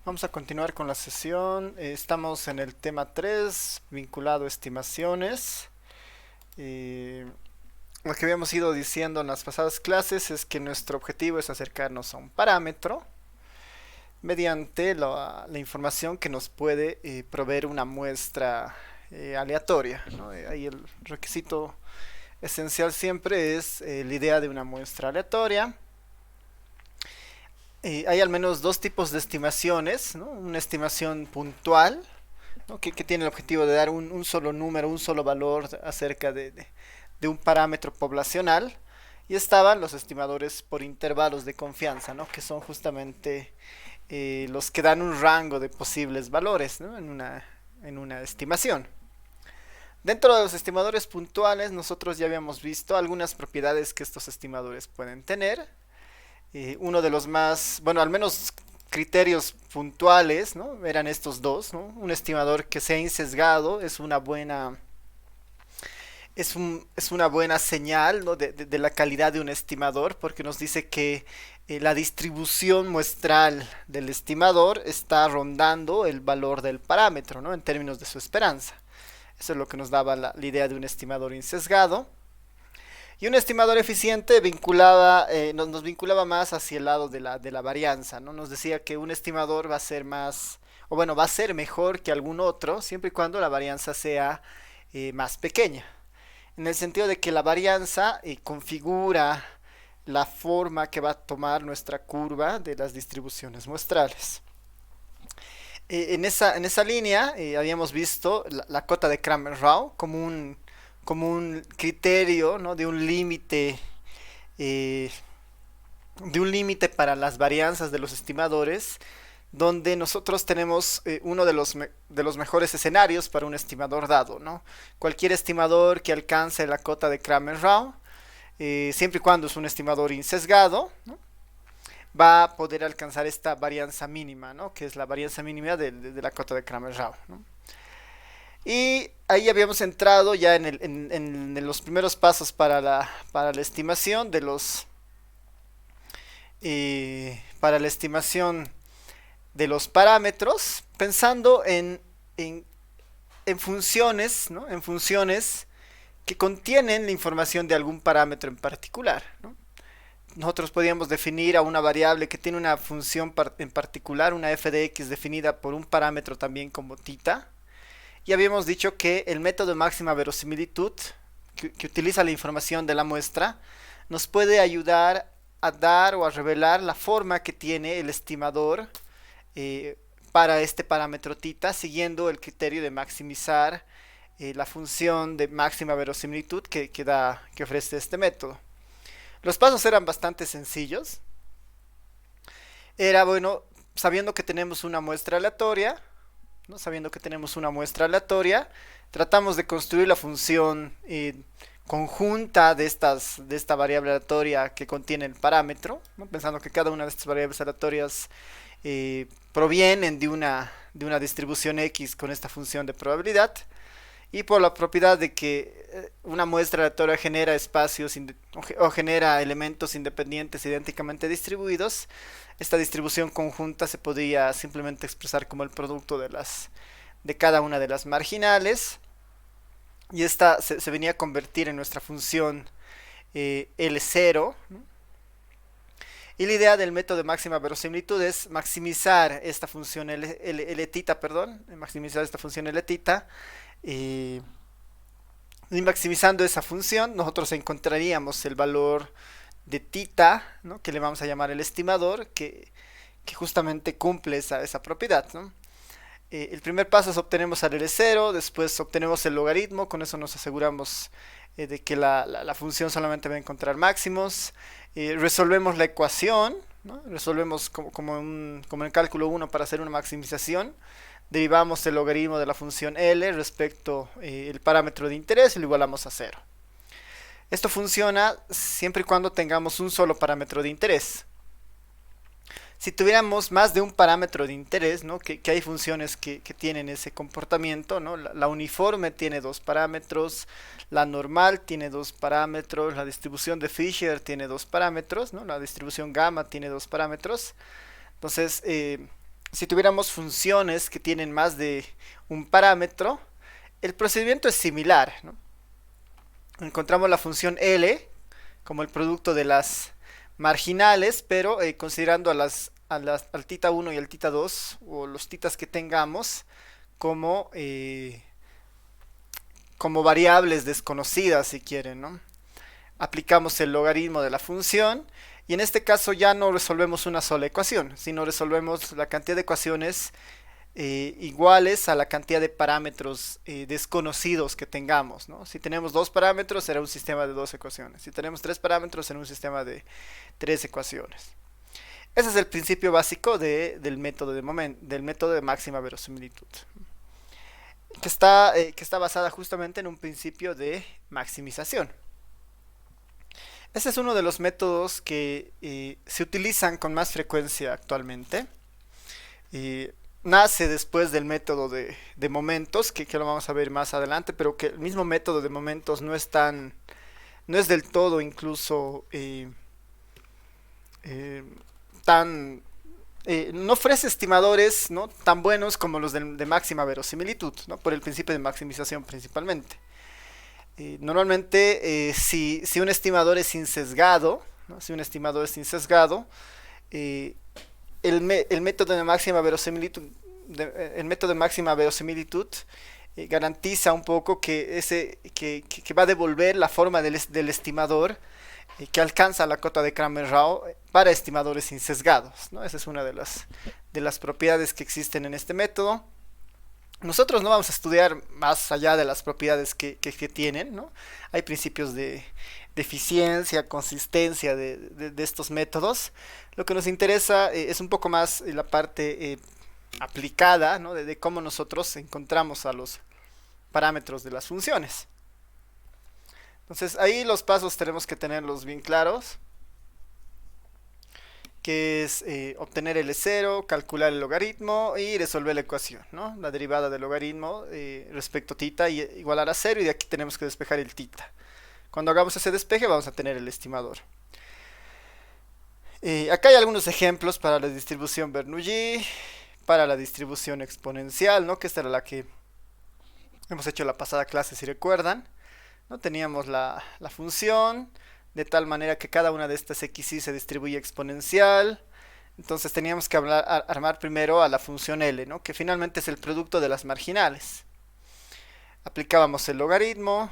Vamos a continuar con la sesión. Estamos en el tema 3 vinculado a estimaciones. Eh, lo que habíamos ido diciendo en las pasadas clases es que nuestro objetivo es acercarnos a un parámetro mediante la información que nos puede proveer una muestra aleatoria, ¿no? Ahí el requisito esencial siempre es la idea de una muestra aleatoria. Hay al menos dos tipos de estimaciones, ¿no? Una estimación puntual, ¿no? que tiene el objetivo de dar un solo número, un solo valor acerca de un parámetro poblacional. Y estaban los estimadores por intervalos de confianza, ¿no? Que son justamente los que dan un rango de posibles valores, ¿no? En una estimación. Dentro de los estimadores puntuales, nosotros ya habíamos visto algunas propiedades que estos estimadores pueden tener. Uno de los más, bueno, al menos criterios puntuales, ¿no? Eran estos dos, ¿no? Un estimador que sea insesgado es una buena señal, ¿no? De la calidad de un estimador, porque nos dice que la distribución muestral del estimador está rondando el valor del parámetro, ¿no? En términos de su esperanza. Eso es lo que nos daba la idea de un estimador insesgado. Y un estimador eficiente nos vinculaba más hacia el lado de la varianza, ¿no? Nos decía que un estimador va a ser más, o bueno, va a ser mejor que algún otro, siempre y cuando la varianza sea más pequeña. En el sentido de que la varianza configura la forma que va a tomar nuestra curva de las distribuciones muestrales. En esa línea habíamos visto la cota de Kramer-Rao como un criterio, ¿no? Eh, de un límite para las varianzas de los estimadores, donde nosotros tenemos uno de los mejores escenarios para un estimador dado, ¿no? Cualquier estimador que alcance la cota de Kramer-Rao, siempre y cuando es un estimador insesgado, ¿no? Va a poder alcanzar esta varianza mínima, ¿no? Que es la varianza mínima de la cota de Kramer-Rao, ¿no? Y ahí habíamos entrado ya en los primeros pasos para la estimación para la estimación de los parámetros, pensando en funciones, ¿no? En funciones que contienen la información de algún parámetro en particular, ¿no? Nosotros podíamos definir a una variable que tiene una función en particular, una f de x definida por un parámetro también como tita. Y habíamos dicho que el método de máxima verosimilitud, que utiliza la información de la muestra, nos puede ayudar a dar o a revelar la forma que tiene el estimador para este parámetro tita, siguiendo el criterio de maximizar la función de máxima verosimilitud que ofrece este método. Los pasos eran bastante sencillos. Era bueno, sabiendo que tenemos una muestra aleatoria, ¿no? Sabiendo que tenemos una muestra aleatoria, tratamos de construir la función conjunta de esta variable aleatoria que contiene el parámetro, ¿no? Pensando que cada una de estas variables aleatorias provienen de una distribución x con esta función de probabilidad, y por la propiedad de que una muestra aleatoria genera espacios o genera elementos independientes idénticamente distribuidos, esta distribución conjunta se podría simplemente expresar como el producto de cada una de las marginales, y esta se venía a convertir en nuestra función L0, ¿no? Y la idea del método de máxima verosimilitud es maximizar esta función L perdón, maximizar esta función L tita, y maximizando esa función nosotros encontraríamos el valor de tita, ¿no? Que le vamos a llamar el estimador, que justamente cumple esa propiedad, ¿no? El primer paso es obtenemos al L0, después obtenemos el logaritmo, con eso nos aseguramos de que la función solamente va a encontrar máximos. Resolvemos la ecuación, ¿no? Resolvemos como en el cálculo 1 para hacer una maximización. Derivamos el logaritmo de la función L respecto el parámetro de interés y lo igualamos a 0. Esto funciona siempre y cuando tengamos un solo parámetro de interés. Si tuviéramos más de un parámetro de interés, ¿no? Que hay funciones que tienen ese comportamiento, ¿no? La uniforme tiene dos parámetros, la normal tiene dos parámetros, la distribución de Fisher tiene dos parámetros, ¿no? La distribución gamma tiene dos parámetros. Entonces, Si tuviéramos funciones que tienen más de un parámetro, el procedimiento es similar, ¿no? Encontramos la función L como el producto de las marginales, pero considerando al tita 1 y al tita 2, o los titas que tengamos, como, como variables desconocidas, si quieren, ¿no? Aplicamos el logaritmo de la función y en este caso ya no resolvemos una sola ecuación, sino resolvemos la cantidad de ecuaciones iguales a la cantidad de parámetros desconocidos que tengamos, ¿no? Si tenemos dos parámetros será un sistema de dos ecuaciones, si tenemos tres parámetros será un sistema de tres ecuaciones. Ese es el principio básico del método del método de máxima verosimilitud, que está basada justamente en un principio de maximización. Ese es uno de los métodos que se utilizan con más frecuencia actualmente. Nace después del método de momentos, que lo vamos a ver más adelante, pero que el mismo método de momentos no es del todo incluso eh, tan no ofrece estimadores, ¿no?, tan buenos como los de máxima verosimilitud, ¿no?, por el principio de maximización principalmente. Normalmente, si un estimador es insesgado, ¿no?, si un estimador es insesgado, eh, el método de máxima verosimilitud, el método de máxima verosimilitud garantiza un poco que va a devolver la forma del estimador que alcanza la cota de Kramer-Rao para estimadores insesgados, ¿no? Esa es una de las propiedades que existen en este método. Nosotros no vamos a estudiar más allá de las propiedades que tienen, ¿no? Hay principios de eficiencia, consistencia de estos métodos. Lo que nos interesa es un poco más la parte aplicada, ¿no?, de cómo nosotros encontramos a los parámetros de las funciones. Entonces ahí los pasos tenemos que tenerlos bien claros, que es obtener L0, calcular el logaritmo y resolver la ecuación, ¿no?, la derivada del logaritmo respecto a tita y igualar a 0, y de aquí tenemos que despejar el tita. Cuando hagamos ese despeje vamos a tener el estimador. Acá hay algunos ejemplos para la distribución Bernoulli, para la distribución exponencial, ¿no?, que esta era la que hemos hecho la pasada clase, si recuerdan, ¿no? Teníamos la función de tal manera que cada una de estas xy se distribuye exponencial. Entonces teníamos que armar primero a la función L, ¿no?, que finalmente es el producto de las marginales. Aplicábamos el logaritmo,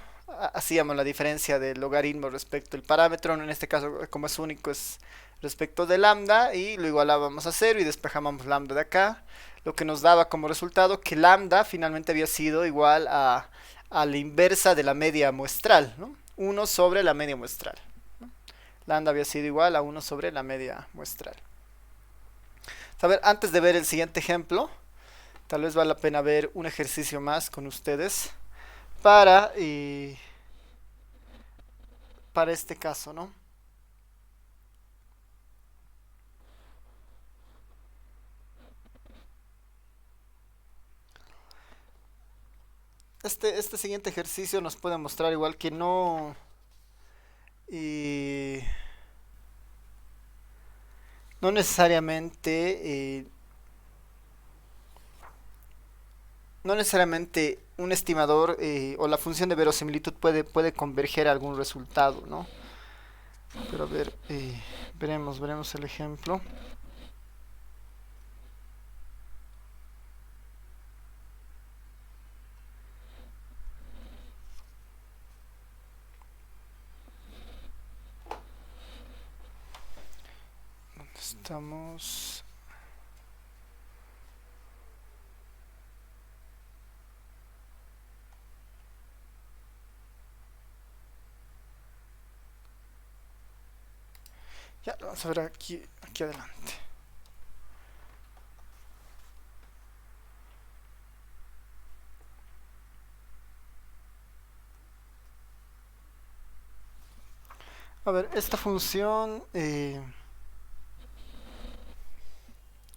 hacíamos la diferencia del logaritmo respecto al parámetro, en este caso como es único es respecto de lambda, y lo igualábamos a 0 y despejábamos lambda de acá, lo que nos daba como resultado que lambda finalmente había sido igual a la inversa de la media muestral, ¿no?, 1 sobre la media muestral, ¿no? Lambda había sido igual a 1 sobre la media muestral. A ver, antes de ver el siguiente ejemplo, tal vez vale la pena ver un ejercicio más con ustedes para este caso, ¿no? Este siguiente ejercicio nos puede mostrar igual que eh, no necesariamente un estimador o la función de verosimilitud puede converger a algún resultado, ¿no? Pero a ver, veremos el ejemplo. ¿Dónde estamos? Ya, vamos a ver aquí adelante. A ver, esta función,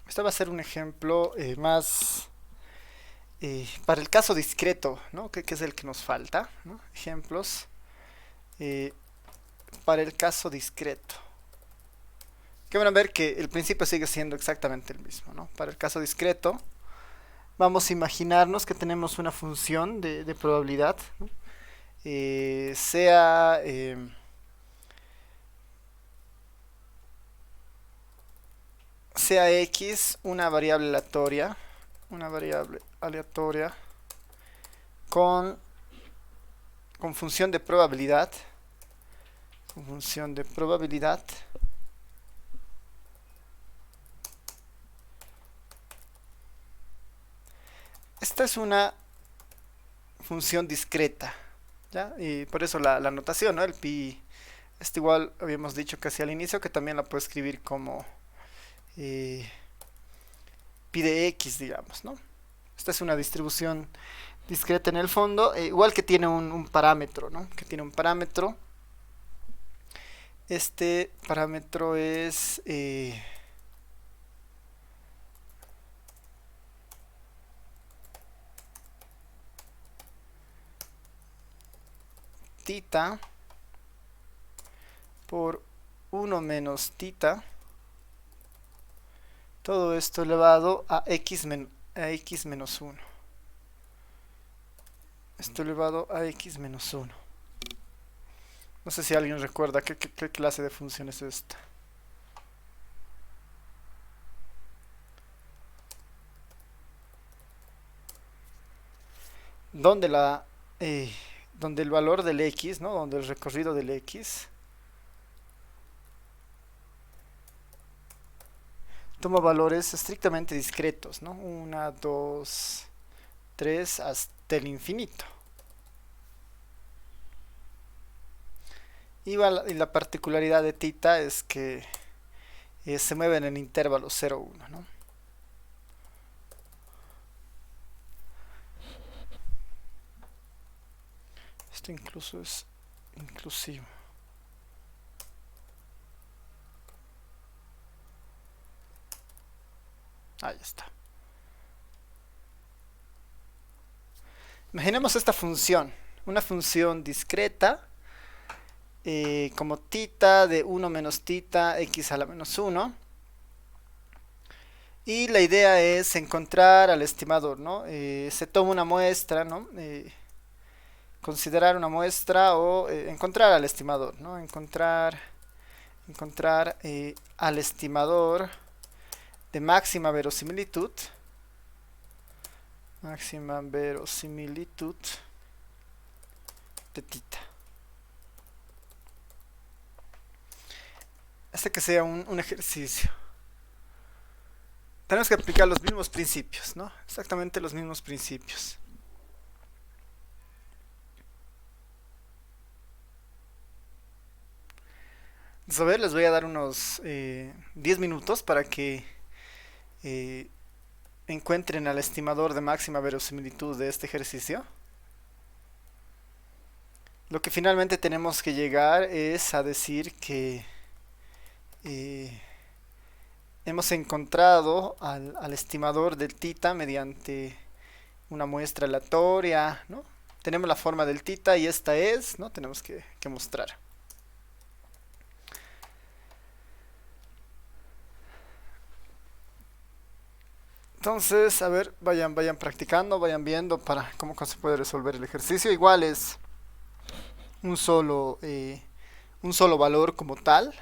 esta va a ser un ejemplo más para el caso discreto, ¿no?, que es el que nos falta, ¿no? Ejemplos para el caso discreto. Que van a ver que el principio sigue siendo exactamente el mismo, ¿no? Para el caso discreto, vamos a imaginarnos que tenemos una función de probabilidad, ¿no? Sea sea x una variable aleatoria con, con función de probabilidad, con función de probabilidad. Esta es una función discreta, ¿ya? Y por eso la notación, ¿no? El pi, este igual habíamos dicho casi al inicio que también la puedo escribir como eh, pi de x, digamos, ¿no? Esta es una distribución discreta en el fondo, igual que tiene un parámetro, ¿no? Que tiene un parámetro. Este parámetro es tita por 1 menos tita, todo esto elevado a x menos 1. Esto elevado a x menos 1. No sé si alguien recuerda qué clase de función es esta. Donde eh, donde el valor del x, ¿no? Donde el recorrido del x toma valores estrictamente discretos, ¿no? 1, 2, 3 hasta el infinito. Y la particularidad de tita es que se mueve en el intervalo 0, 1, ¿no? Esto incluso es inclusivo. Ahí está. Imaginemos esta función, una función discreta como tita de 1 menos tita x a la menos 1. Y la idea es encontrar al estimador, ¿no? Se toma una muestra, ¿no? Considerar una muestra o encontrar al estimador, ¿no? Encontrar al estimador de máxima verosimilitud de tita. Este que sea un ejercicio. Tenemos que aplicar los mismos principios, ¿no? Exactamente los mismos principios. Entonces, a ver, les voy a dar unos 10 minutos para que eh, encuentren al estimador de máxima verosimilitud de este ejercicio. Lo que finalmente tenemos que llegar es a decir que eh, hemos encontrado al estimador del tita mediante una muestra aleatoria, ¿no? Tenemos la forma del tita y esta es, ¿no? Tenemos que mostrar. Entonces, a ver, vayan practicando, vayan viendo para cómo se puede resolver el ejercicio. Igual es un solo, eh, un solo valor como tal.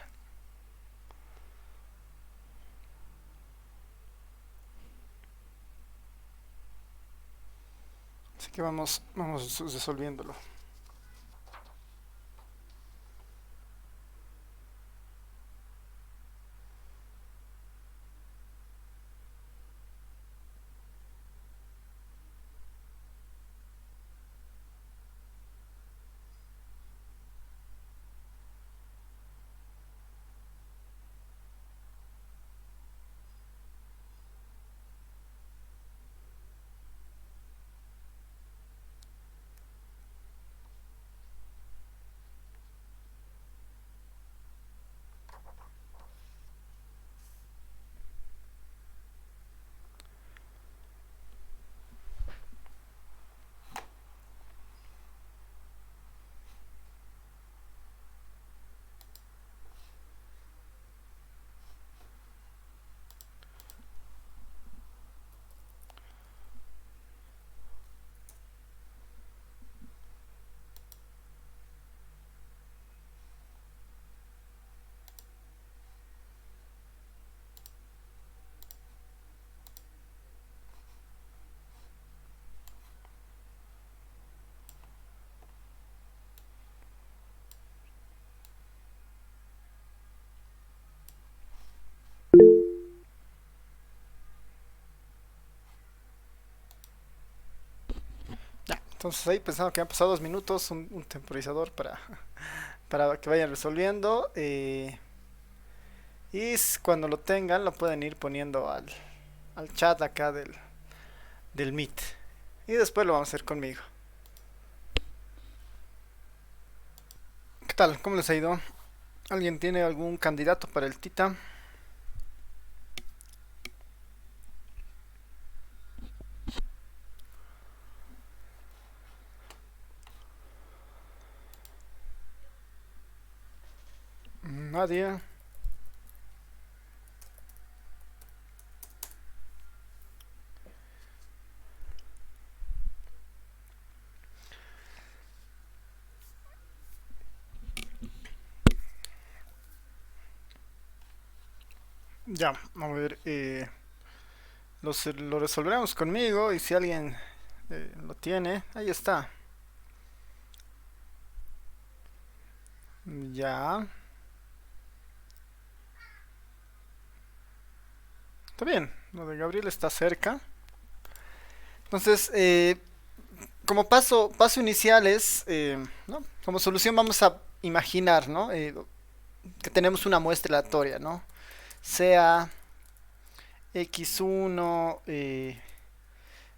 Así que vamos resolviéndolo. Entonces ahí pensando que han pasado 2 minutos, un temporizador para que vayan resolviendo. Y cuando lo tengan lo pueden ir poniendo al chat acá del Meet. Y después lo vamos a hacer conmigo. ¿Qué tal? ¿Cómo les ha ido? ¿Alguien tiene algún candidato para el Tita? Nadie. Ya, a ver, lo resolveremos conmigo y si alguien lo tiene, ahí está. Ya, está bien, lo de Gabriel está cerca. Entonces, como paso inicial es, ¿no? Como solución vamos a imaginar, ¿no? Que tenemos una muestra aleatoria, ¿no? Sea x1,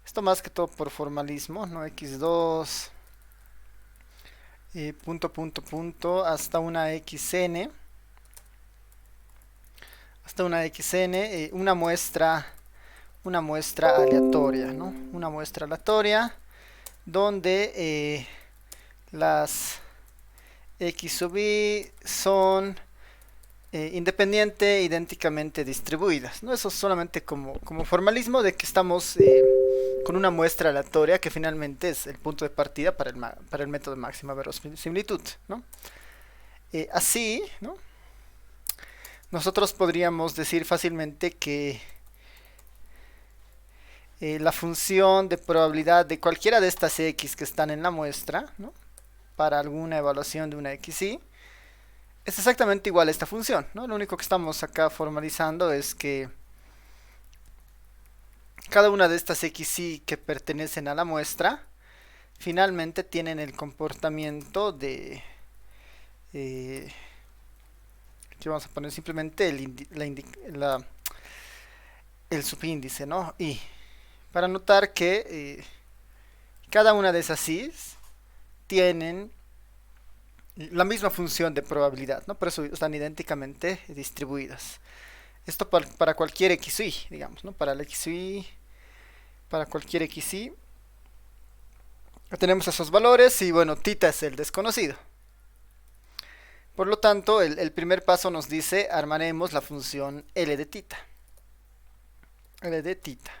esto más que todo por formalismo, ¿no? x2, punto, hasta una xn, una muestra aleatoria, ¿no? Una muestra aleatoria donde las x sub i son independiente, idénticamente distribuidas, ¿no? Eso es solamente como formalismo de que estamos con una muestra aleatoria que finalmente es el punto de partida para el método de máxima verosimilitud, ¿no? Así, ¿no? Nosotros podríamos decir fácilmente que la función de probabilidad de cualquiera de estas x que están en la muestra, ¿no? Para alguna evaluación de una xy, es exactamente igual a esta función, ¿no? Lo único que estamos acá formalizando es que cada una de estas xy que pertenecen a la muestra finalmente tienen el comportamiento de aquí vamos a poner simplemente el subíndice, ¿no? Y para notar que cada una de esas i's tienen la misma función de probabilidad, ¿no? Por eso están idénticamente distribuidas. Esto para cualquier xy, digamos, ¿no? Para cualquier xy tenemos esos valores y bueno, tita es el desconocido. Por lo tanto, el primer paso nos dice armaremos la función L de tita. L de tita.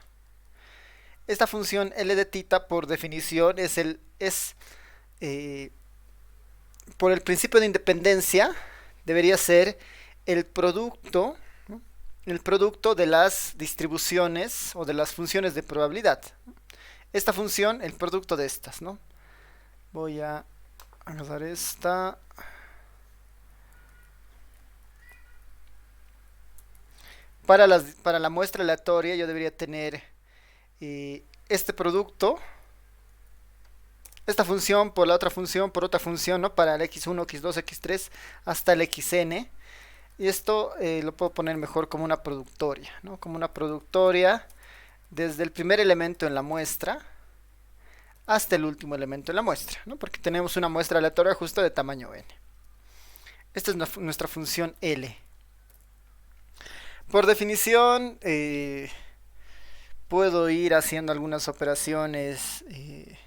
Esta función L de tita por definición por el principio de independencia debería ser el producto, ¿no? El producto de las distribuciones o de las funciones de probabilidad. Esta función, el producto de estas, ¿no? Voy a agarrar esta. Para la muestra aleatoria yo debería tener este producto, esta función por la otra función, por otra función, ¿no? Para el x1, x2, x3 hasta el xn. Y esto lo puedo poner mejor como una productoria, ¿no? Como una productoria desde el primer elemento en la muestra hasta el último elemento en la muestra, ¿no? Porque tenemos una muestra aleatoria justo de tamaño n. Esta es nuestra función L. Por definición, puedo ir haciendo algunas operaciones en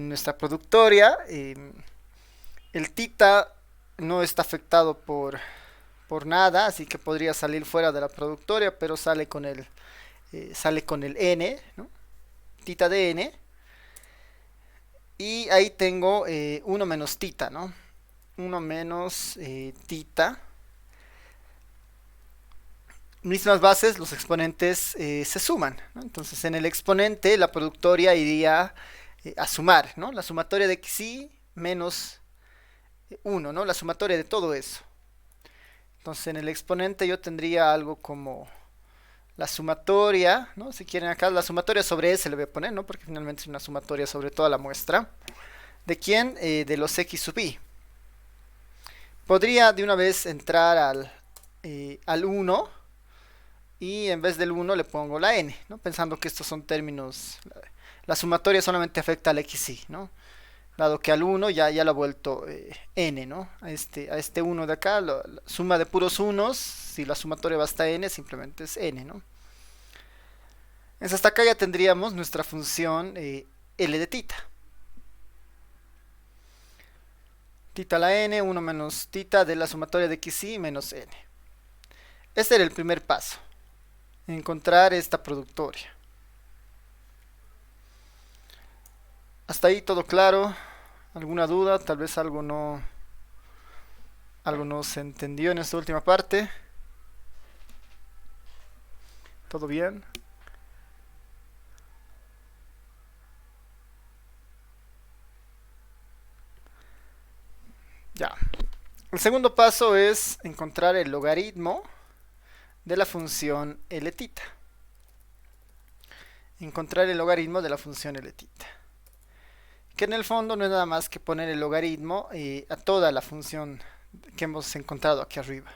nuestra productoria. El tita no está afectado por nada, así que podría salir fuera de la productoria, pero sale con el n, ¿no? Tita de n. Y ahí tengo 1 menos tita, ¿no? 1 menos tita. Mismas bases, los exponentes se suman, ¿no? Entonces en el exponente la productoria iría a sumar, ¿no? La sumatoria de xy menos 1, ¿no? La sumatoria de todo eso. Entonces en el exponente yo tendría algo como la sumatoria, ¿no? Si quieren acá, la sumatoria sobre S le voy a poner, ¿no? Porque finalmente es una sumatoria sobre toda la muestra. ¿De quién? De los X sub I. Podría de una vez entrar al 1 y en vez del 1 le pongo la n, ¿no? Pensando que estos son términos, la sumatoria solamente afecta al xy, ¿no? Dado que al 1 ya lo ha vuelto n, ¿no? A este 1 de acá, la suma de puros unos, si la sumatoria va hasta n, simplemente es n, ¿no? Entonces hasta acá ya tendríamos nuestra función L de tita. Tita a la n, 1 menos tita de la sumatoria de xy menos n. Este era el primer paso, encontrar esta productoria. Hasta ahí todo claro. ¿Alguna duda? Tal vez algo no se entendió en esta última parte. ¿Todo bien? Ya. El segundo paso es encontrar el logaritmo de la función L tita. Encontrar el logaritmo de la función L tita. Que en el fondo no es nada más que poner el logaritmo a toda la función que hemos encontrado aquí arriba,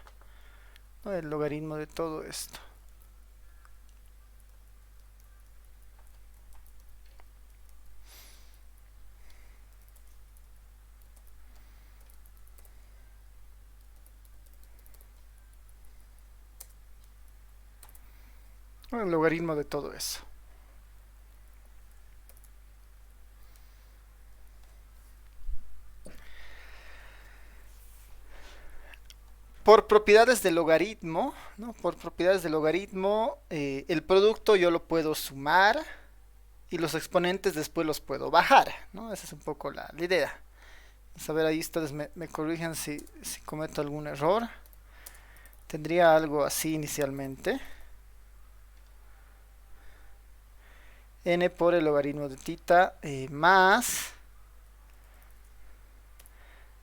¿no? El logaritmo de todo esto. ¿No? El logaritmo de todo eso. Por propiedades del logaritmo, ¿no? Por propiedades del logaritmo, el producto yo lo puedo sumar y los exponentes después los puedo bajar, ¿no? Esa es un poco la idea. A ver, ahí ustedes me corrigen si cometo algún error. Tendría algo así inicialmente. N por el logaritmo de tita más,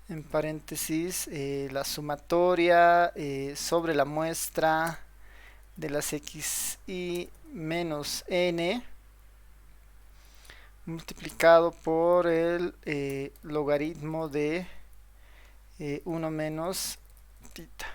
en paréntesis, la sumatoria sobre la muestra de las xy menos n multiplicado por el logaritmo de 1 menos tita.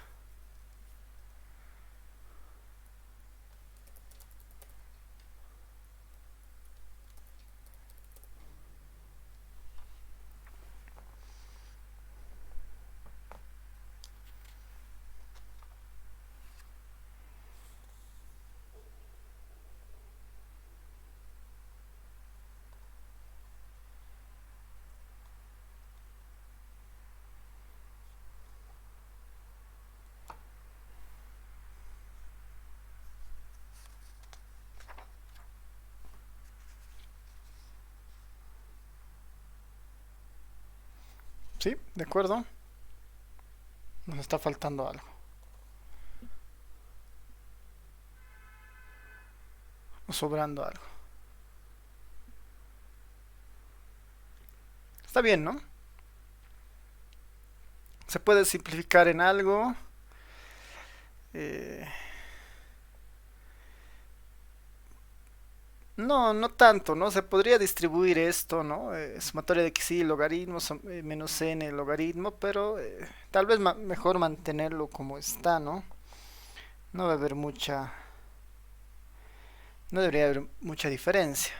¿Sí? ¿De acuerdo? Nos está faltando algo. O sobrando algo. Está bien, ¿no? Se puede simplificar en algo. No, no tanto, ¿no? Se podría distribuir esto, ¿no? Sumatoria de xy, logaritmo, menos n logaritmo, pero tal vez mejor mantenerlo como está, ¿no? No va a haber mucha... No debería haber mucha diferencia.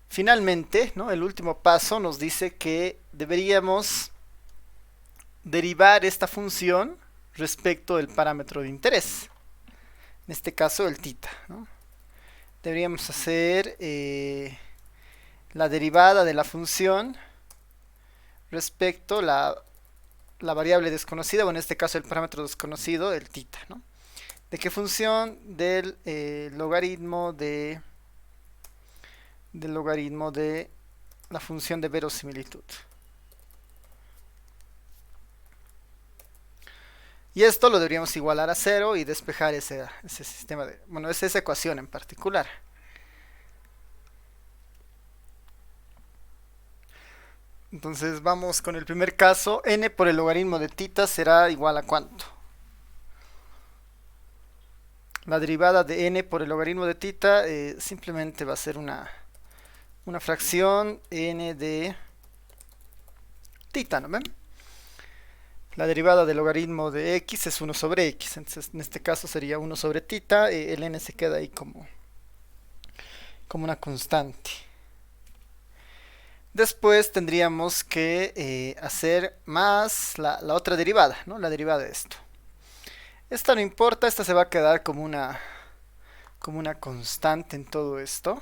Finalmente, ¿no? El último paso nos dice que deberíamos derivar esta función respecto del parámetro de interés. En este caso el tita, ¿no? Deberíamos hacer la derivada de la función respecto la variable desconocida, o en este caso el parámetro desconocido, el tita, ¿no? ¿De qué función? Del logaritmo de la función de verosimilitud. Y esto lo deberíamos igualar a 0 y despejar ese sistema de... Bueno, es esa ecuación en particular. Entonces vamos con el primer caso. N por el logaritmo de tita será igual a ¿cuánto? La derivada de n por el logaritmo de tita simplemente va a ser una fracción n de tita, ¿no ven? La derivada del logaritmo de x es 1 sobre x, entonces en este caso sería 1 sobre tita, el n se queda ahí como una constante. Después tendríamos que hacer más la otra derivada, ¿no? La derivada de esto. Esta no importa, esta se va a quedar como una constante en todo esto.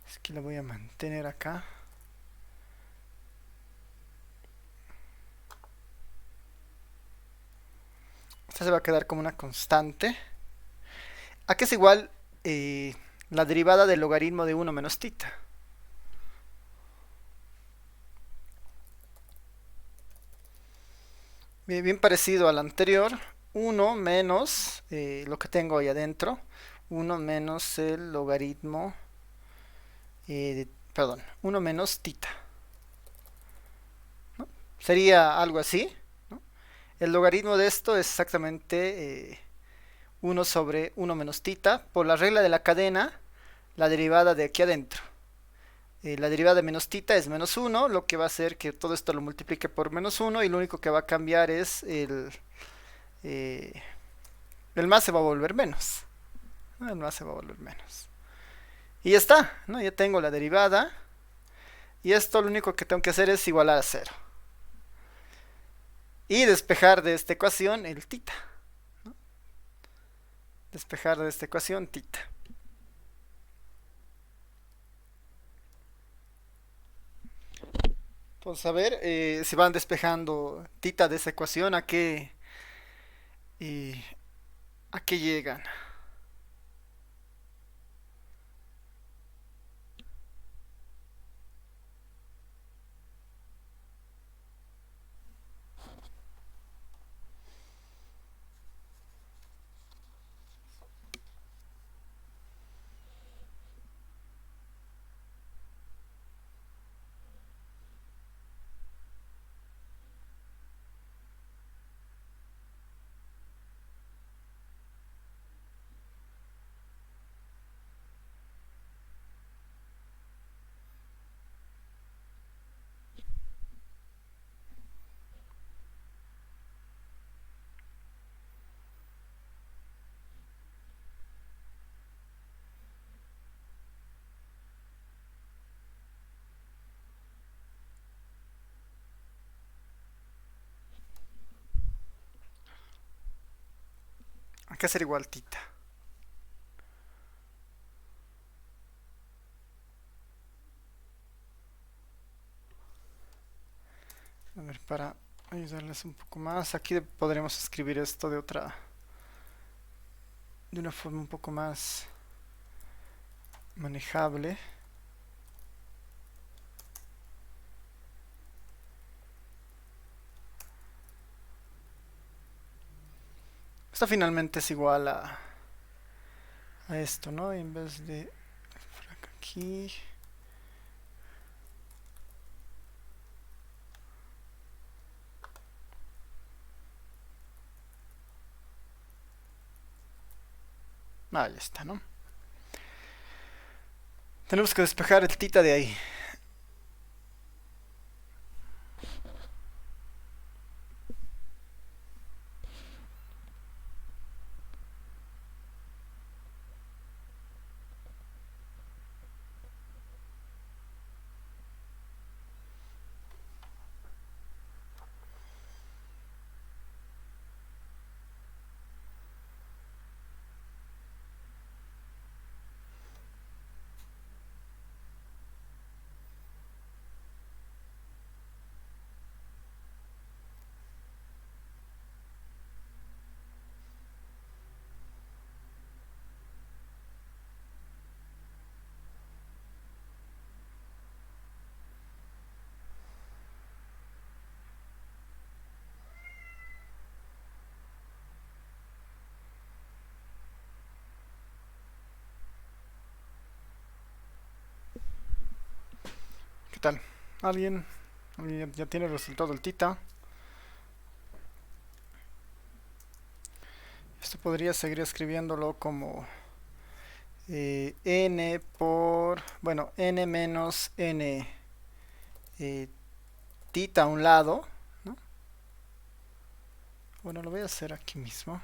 Es que la voy a mantener acá. Esta se va a quedar como una constante. ¿A qué es igual la derivada del logaritmo de 1 menos tita? Bien parecido al anterior. 1 menos lo que tengo ahí adentro. 1 menos el logaritmo. Perdón, 1 menos tita. ¿No? Sería algo así. ¿No? El logaritmo de esto es exactamente 1 sobre 1 menos tita. Por la regla de la cadena, la derivada de aquí adentro. La derivada de menos tita es menos 1, lo que va a hacer que todo esto lo multiplique por menos 1 y lo único que va a cambiar es el más se va a volver menos. ¿No? El más se va a volver menos. Y ya está, ¿no? Ya tengo la derivada. Y esto lo único que tengo que hacer es igualar a 0. Y despejar de esta ecuación el tita. ¿No? Despejar de esta ecuación tita. Entonces, a ver, si van despejando tita de esa ecuación, eh, ¿a qué llegan? ¿A qué hacer igual tita? A ver, para ayudarles un poco más, aquí podremos escribir esto de una forma un poco más manejable. Esto finalmente es igual a esto, ¿no? En vez de aquí. Ahí está, ¿no? Tenemos que despejar el tita de ahí. ¿Qué tal? ¿Alguien? ¿Alguien ya tiene el resultado del tita? Esto podría seguir escribiéndolo como n por, bueno, n menos n tita a un lado, ¿no? Bueno, lo voy a hacer aquí mismo.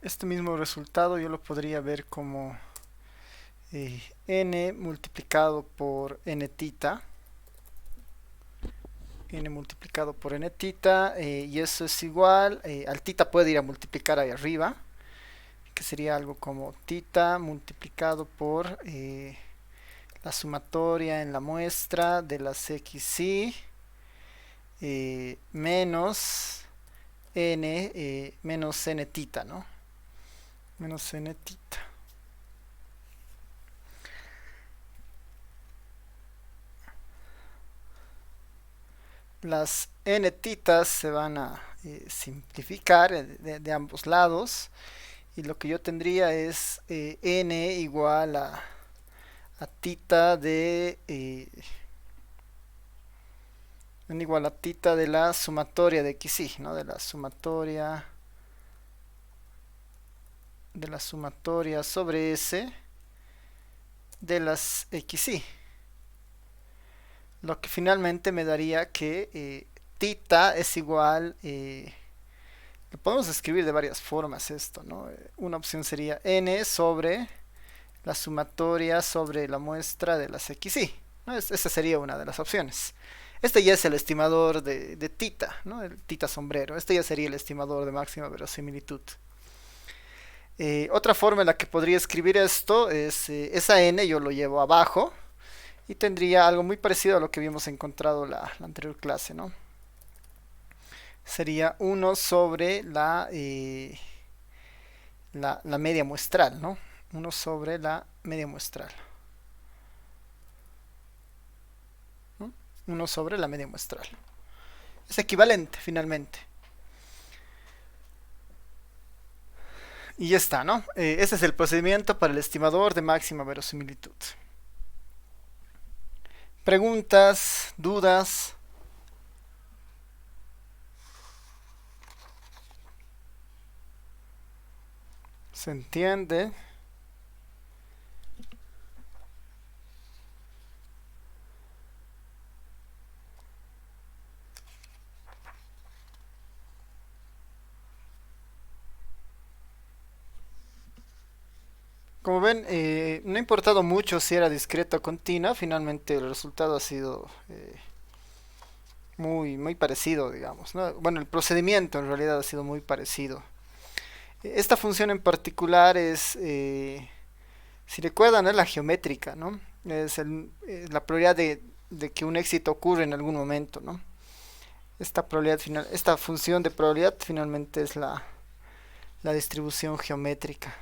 Este mismo resultado yo lo podría ver como n multiplicado por n tita, n multiplicado por n tita, y eso es igual, al tita puede ir a multiplicar ahí arriba, que sería algo como tita multiplicado por la sumatoria en la muestra de las xy menos menos n tita, ¿no? Menos n tita. Las n titas se van a simplificar de ambos lados, y lo que yo tendría es n igual a tita de n igual a tita de la sumatoria de xy, ¿no? De la sumatoria sobre s de las xy, lo que finalmente me daría que tita es igual, lo podemos escribir de varias formas esto, ¿no? Una opción sería n sobre la sumatoria sobre la muestra de las xy, ¿no? Esa sería una de las opciones. Este ya es el estimador de tita, ¿no? El tita sombrero. Este ya sería el estimador de máxima verosimilitud. Otra forma en la que podría escribir esto es esa n yo lo llevo abajo y tendría algo muy parecido a lo que habíamos encontrado la anterior clase, ¿no? Sería 1 sobre la media muestral, ¿no? 1 sobre la media muestral. 1 sobre la media muestral. Es equivalente, finalmente. Y ya está, ¿no? Ese es el procedimiento para el estimador de máxima verosimilitud. ¿Preguntas? ¿Dudas? ¿Se entiende? Como ven, no ha importado mucho si era discreta o continua, finalmente el resultado ha sido muy parecido, digamos, ¿no? Bueno, el procedimiento en realidad ha sido muy parecido. Esta función en particular es, si recuerdan, es la geométrica, ¿no? Es la probabilidad de que un éxito ocurra en algún momento, ¿no? Esta función de probabilidad finalmente es la distribución geométrica.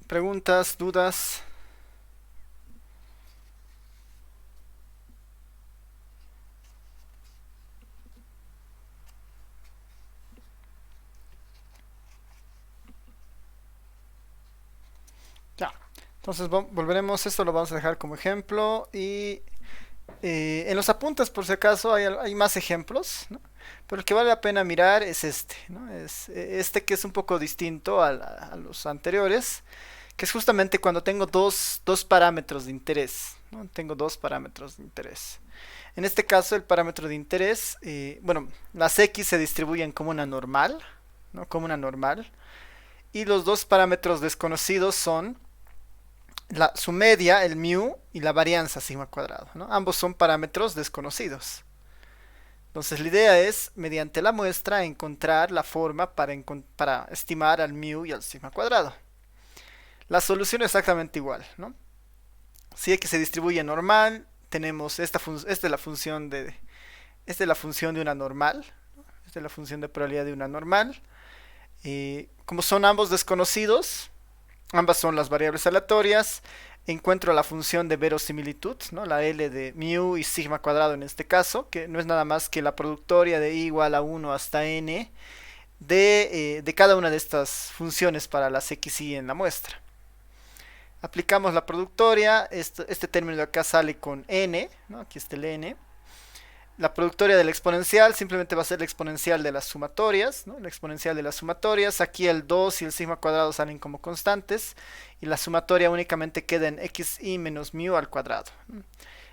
¿Preguntas? ¿Dudas? Ya. Entonces volveremos, esto lo vamos a dejar como ejemplo y en los apuntes por si acaso hay más ejemplos, ¿no? Pero el que vale la pena mirar es este, ¿no? Es este que es un poco distinto a los anteriores, que es justamente cuando tengo dos parámetros de interés, ¿no? Tengo dos parámetros de interés. En este caso el parámetro de interés, bueno, las x se distribuyen como una normal, ¿no? Como una normal, y los dos parámetros desconocidos son su media, el mu, y la varianza sigma cuadrado, ¿no? Ambos son parámetros desconocidos. Entonces la idea es, mediante la muestra, encontrar la forma para estimar al mu y al sigma cuadrado. La solución es exactamente igual, ¿no? Si x se distribuye normal, tenemos esta es la función de una normal, ¿no? Esta es la función de probabilidad de una normal. Como son ambos desconocidos, Ambas son las variables aleatorias. Encuentro la función de verosimilitud, ¿no? La L de mu y sigma cuadrado en este caso, que no es nada más que la productoria de i igual a 1 hasta n de cada una de estas funciones para las x y en la muestra. Aplicamos la productoria, este término de acá sale con n, ¿no? Aquí está el n. La productoria del exponencial simplemente va a ser la exponencial de las sumatorias, ¿no? La exponencial de las sumatorias. Aquí el 2 y el sigma cuadrado salen como constantes y la sumatoria únicamente queda en xi menos mu al cuadrado.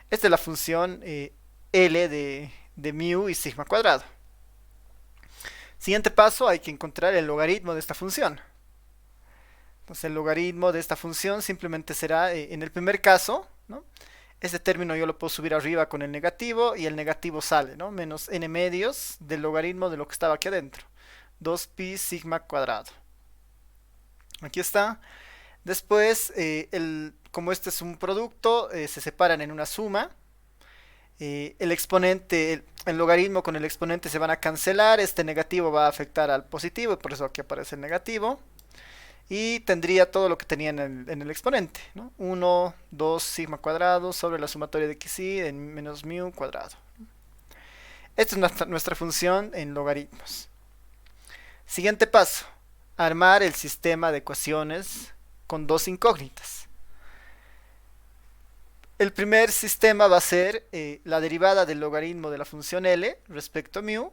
Esta es la función L de mu y sigma cuadrado. Siguiente paso, hay que encontrar el logaritmo de esta función. Entonces el logaritmo de esta función simplemente será, en el primer caso, ¿no? Este término yo lo puedo subir arriba con el negativo y el negativo sale, ¿no? Menos n medios del logaritmo de lo que estaba aquí adentro. 2pi sigma cuadrado. Aquí está. Después, como este es un producto, se separan en una suma. El exponente, el logaritmo con el exponente se van a cancelar. Este negativo va a afectar al positivo y por eso aquí aparece el negativo. Y tendría todo lo que tenía en el exponente, ¿no? 1, 2 sigma cuadrado sobre la sumatoria de xy en menos mu cuadrado. Esta es nuestra función en logaritmos. Siguiente paso, armar el sistema de ecuaciones con dos incógnitas. El primer sistema va a ser la derivada del logaritmo de la función L respecto a mu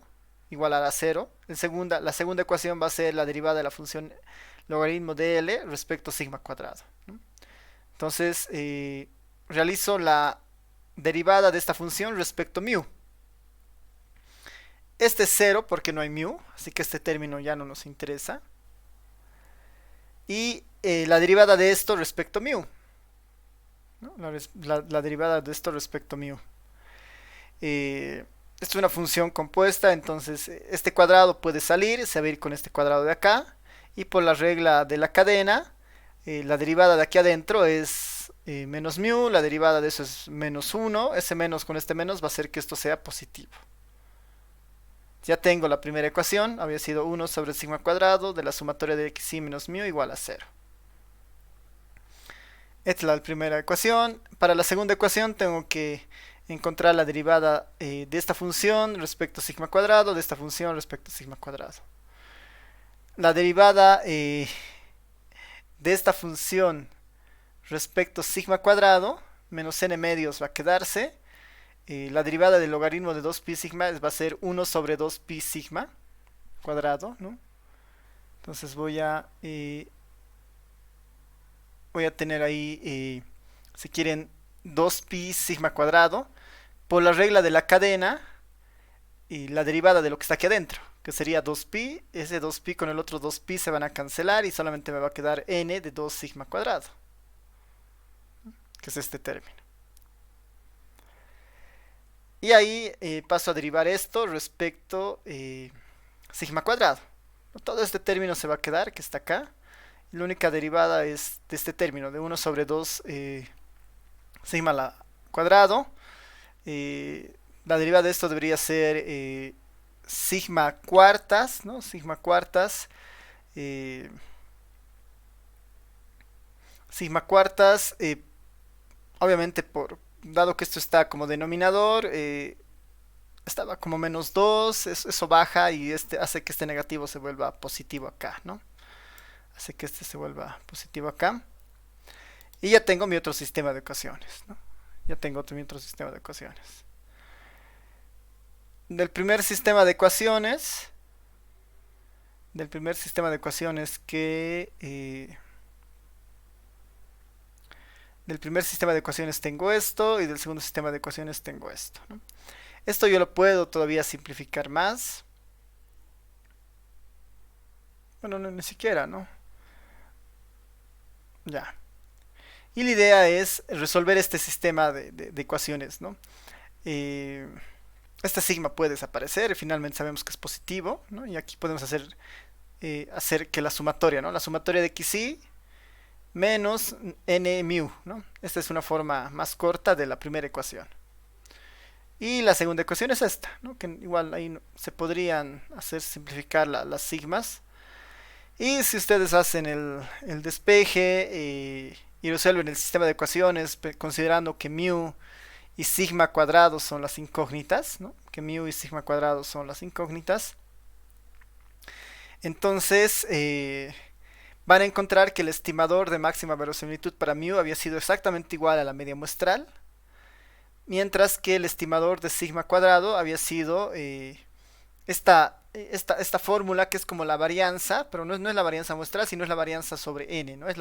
igual a 0. La segunda ecuación va a ser la derivada de la función logaritmo de L respecto a sigma cuadrado, ¿no? Entonces, realizo la derivada de esta función respecto a mu. Este es 0 porque no hay mu, así que este término ya no nos interesa. Y la derivada de esto respecto a mu, ¿no? La derivada de esto respecto a mu. Esto es una función compuesta, entonces este cuadrado puede salir, se va a ir con este cuadrado de acá. Y por la regla de la cadena, la derivada de aquí adentro es menos mu, la derivada de eso es menos 1, ese menos con este menos va a hacer que esto sea positivo. Ya tengo la primera ecuación, había sido 1 sobre el sigma cuadrado de la sumatoria de xy menos mu igual a 0. Esta es la primera ecuación. Para la segunda ecuación tengo que encontrar la derivada de esta función respecto a sigma cuadrado, de esta función respecto a sigma cuadrado. La derivada de esta función respecto a sigma cuadrado menos n medios va a quedarse. La derivada del logaritmo de 2pi sigma va a ser 1 sobre 2pi sigma cuadrado, ¿no? Entonces voy a tener ahí, si quieren, 2pi sigma cuadrado por la regla de la cadena y la derivada de lo que está aquí adentro, que sería 2pi. Ese 2pi con el otro 2pi se van a cancelar y solamente me va a quedar n de 2 sigma cuadrado, que es este término. Y ahí paso a derivar esto respecto sigma cuadrado. Todo este término se va a quedar, que está acá. Y la única derivada es de este término, de 1 sobre 2 sigma cuadrado. La derivada de esto debería ser sigma cuartas, ¿no? Sigma cuartas. Sigma cuartas, obviamente dado que esto está como denominador, estaba como menos 2, eso baja y hace que este negativo se vuelva positivo acá, ¿no? Hace que este se vuelva positivo acá. Y ya tengo mi otro sistema de ecuaciones, ¿no? Ya tengo mi otro sistema de ecuaciones. Del primer sistema de ecuaciones, tengo esto y del segundo sistema de ecuaciones tengo esto, ¿no? Esto yo lo puedo todavía simplificar más. Bueno, no, ni siquiera, ¿no? Ya. Y la idea es resolver este sistema de ecuaciones, ¿no? Este sigma puede desaparecer, finalmente sabemos que es positivo, ¿no? Y aquí podemos hacer que la sumatoria, ¿no? La sumatoria de xy menos n mu, ¿no? Esta es una forma más corta de la primera ecuación. Y la segunda ecuación es esta, ¿no? Que igual ahí se podrían hacer simplificar las sigmas. Y si ustedes hacen el despeje y resuelven el sistema de ecuaciones considerando que mu y sigma cuadrado son las incógnitas, ¿no? Que mu y sigma cuadrado son las incógnitas, entonces van a encontrar que el estimador de máxima verosimilitud para mu había sido exactamente igual a la media muestral, mientras que el estimador de sigma cuadrado había sido esta fórmula que es como la varianza, pero no es la varianza muestral, sino es la varianza sobre n, ¿no? Es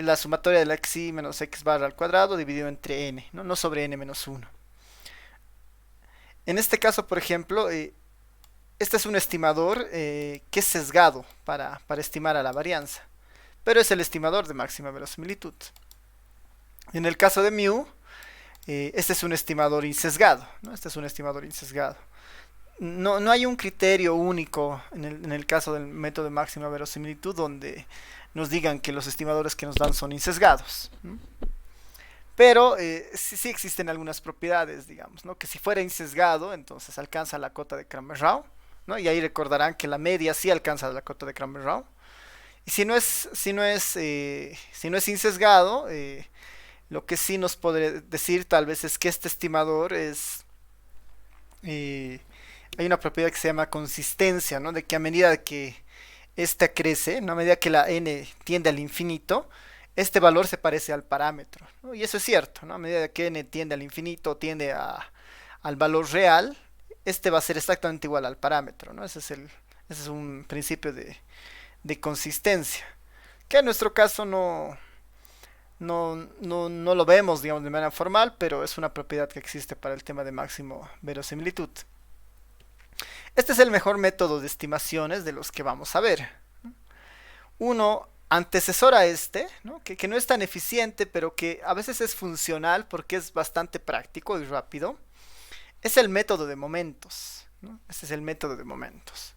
la sumatoria de la xi menos x barra al cuadrado dividido entre n, ¿no? No sobre n menos 1. En este caso, por ejemplo, este es un estimador que es sesgado para estimar a la varianza, pero es el estimador de máxima verosimilitud. En el caso de mu, este es un estimador insesgado, ¿no? Este es un estimador insesgado. No hay un criterio único en el caso del método de máxima verosimilitud donde nos digan que los estimadores que nos dan son insesgados, ¿no? Pero sí existen algunas propiedades, digamos, ¿no? Que si fuera insesgado, entonces alcanza la cota de Kramer-Rao, ¿no? Y ahí recordarán que la media sí alcanza la cota de Kramer-Rao. Y si no es insesgado, lo que sí nos podría decir tal vez es que este estimador eh, hay una propiedad que se llama consistencia, ¿no? De que a medida que esta crece, ¿no? A medida que la n tiende al infinito, este valor se parece al parámetro, ¿no? Y eso es cierto, ¿no? A medida que n tiende al infinito, tiende al valor real, este va a ser exactamente igual al parámetro, ¿no? Ese es un principio de consistencia, que en nuestro caso no lo vemos, digamos, de manera formal, pero es una propiedad que existe para el tema de máximo verosimilitud. Este es el mejor método de estimaciones de los que vamos a ver. Uno antecesor a este, ¿no? Que no es tan eficiente, pero que a veces es funcional porque es bastante práctico y rápido, es el método de momentos, ¿no? Este es el método de momentos.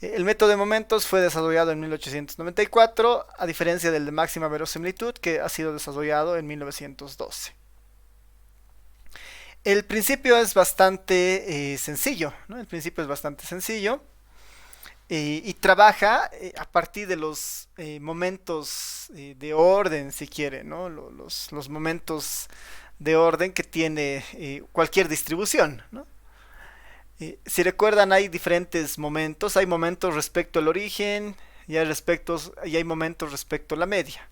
El método de momentos fue desarrollado en 1894, a diferencia del de máxima verosimilitud, que ha sido desarrollado en 1912. El principio es bastante sencillo, ¿no? El principio es bastante sencillo y trabaja a partir de los momentos de orden, si quiere, ¿no? Los momentos de orden que tiene cualquier distribución, ¿no? Si recuerdan, hay diferentes momentos. Hay momentos respecto al origen y hay momentos respecto a la media.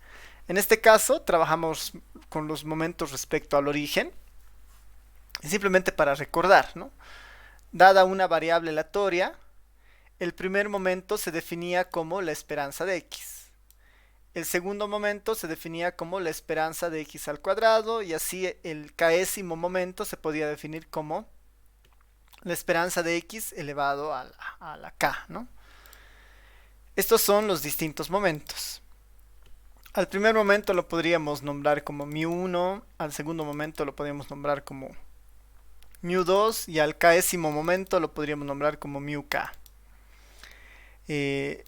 En este caso, trabajamos con los momentos respecto al origen. Simplemente para recordar, ¿no? Dada una variable aleatoria, el primer momento se definía como la esperanza de x. El segundo momento se definía como la esperanza de x al cuadrado, y así el késimo momento se podía definir como la esperanza de x elevado a la k, ¿no? Estos son los distintos momentos. Al primer momento lo podríamos nombrar como mu1, al segundo momento lo podríamos nombrar como mu2 y al késimo momento lo podríamos nombrar como mu k.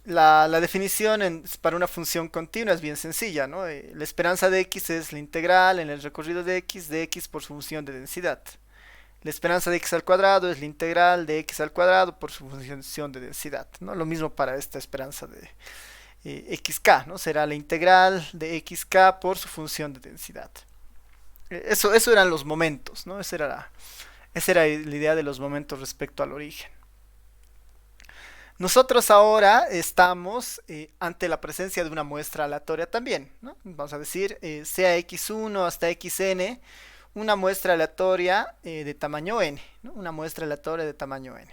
La definición para una función continua es bien sencilla, ¿no? La esperanza de x es la integral en el recorrido de x por su función de densidad. La esperanza de x al cuadrado es la integral de x al cuadrado por su función de densidad, ¿no? Lo mismo para esta esperanza de xk, ¿no? Será la integral de xk por su función de densidad. Eso eran los momentos, ¿no? Esa era la idea de los momentos respecto al origen. Nosotros ahora estamos ante la presencia de una muestra aleatoria también, ¿no? Vamos a decir, sea x1 hasta xn, una muestra aleatoria de tamaño n, ¿no? Una muestra aleatoria de tamaño n.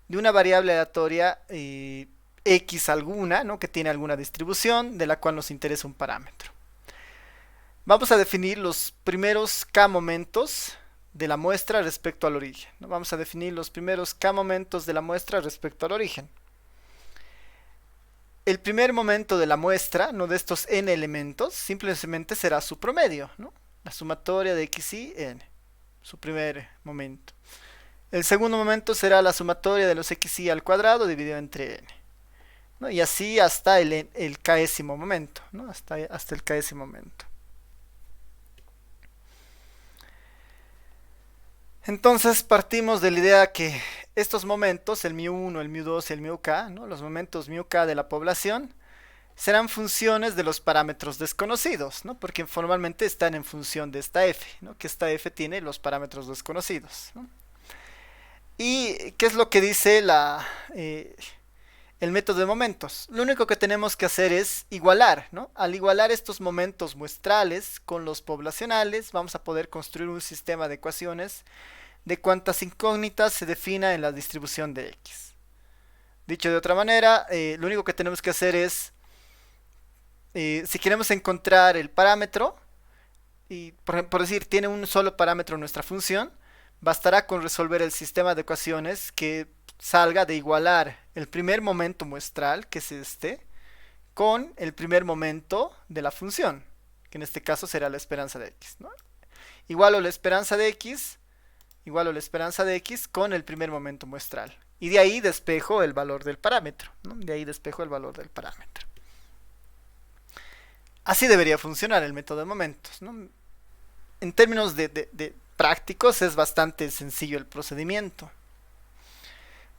De una variable aleatoria x alguna, ¿no? Que tiene alguna distribución de la cual nos interesa un parámetro. Vamos a definir los primeros k momentos de la muestra respecto al origen, ¿no? Vamos a definir los primeros k momentos de la muestra respecto al origen. El primer momento de la muestra, ¿no? De estos n elementos, simplemente será su promedio, ¿no? La sumatoria de x y n, su primer momento. El segundo momento será la sumatoria de los x y al cuadrado dividido entre n, ¿no? Y así hasta el késimo momento, ¿no? Hasta el késimo momento. Entonces partimos de la idea que estos momentos, el μ1, el μ2 y el μk, ¿no? Los momentos μk de la población, serán funciones de los parámetros desconocidos, ¿no? Porque formalmente están en función de esta f, ¿no? Que esta f tiene los parámetros desconocidos, ¿no? ¿Y qué es lo que dice el método de momentos? Lo único que tenemos que hacer es igualar, ¿no? Al igualar estos momentos muestrales con los poblacionales, vamos a poder construir un sistema de ecuaciones de cuántas incógnitas se defina en la distribución de X. Dicho de otra manera, lo único que tenemos que hacer es, si queremos encontrar el parámetro, y por decir, tiene un solo parámetro nuestra función, bastará con resolver el sistema de ecuaciones que salga de igualar el primer momento muestral, que es este, con el primer momento de la función, que en este caso será la esperanza de X, ¿no? Igualo la esperanza de X, igualo la esperanza de X con el primer momento muestral. Y de ahí despejo el valor del parámetro, ¿no? De ahí despejo el valor del parámetro. Así debería funcionar el método de momentos, ¿no? En términos de prácticos es bastante sencillo el procedimiento.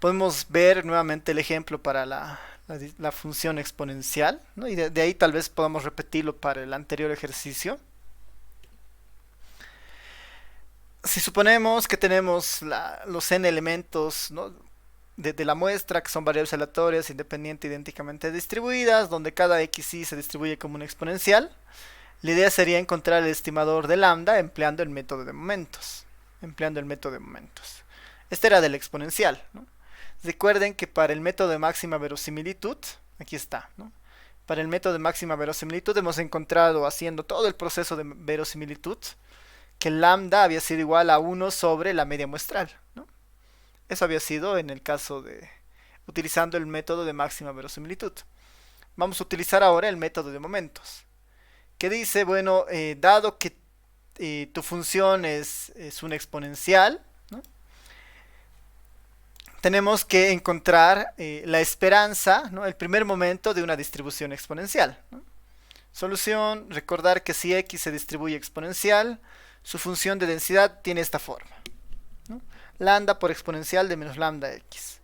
Podemos ver nuevamente el ejemplo para la función exponencial, ¿no? Y de ahí tal vez podamos repetirlo para el anterior ejercicio. Si suponemos que tenemos los n elementos, ¿no? de la muestra, que son variables aleatorias, independientes, idénticamente distribuidas, donde cada xy se distribuye como una exponencial, la idea sería encontrar el estimador de lambda empleando el método de momentos. Este era del exponencial, ¿no? Recuerden que para el método de máxima verosimilitud, aquí está, ¿no? Para el método de máxima verosimilitud hemos encontrado, haciendo todo el proceso de verosimilitud, que lambda había sido igual a 1 sobre la media muestral, ¿no? Eso había sido en el caso de utilizando el método de máxima verosimilitud. Vamos a utilizar ahora el método de momentos, que dice, bueno, dado que tu función es una exponencial, ¿no? Tenemos que encontrar la esperanza, ¿no? El primer momento de una distribución exponencial, ¿no? Solución, recordar que si x se distribuye exponencial, su función de densidad tiene esta forma, ¿no? Lambda por exponencial de menos lambda x.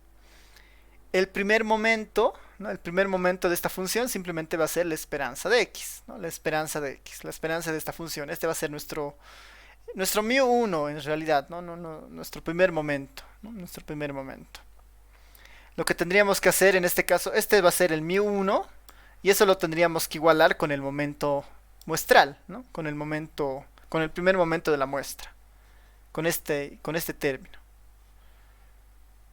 El primer momento, ¿no? El primer momento de esta función simplemente va a ser la esperanza de x, ¿no? La esperanza de x, la esperanza de esta función. Este va a ser nuestro μ1 en realidad, ¿no? Nuestro primer momento, ¿no? Nuestro primer momento. Lo que tendríamos que hacer en este caso, este va a ser el μ1 y eso lo tendríamos que igualar con el momento muestral, ¿no? Con el primer momento de la muestra, con este término.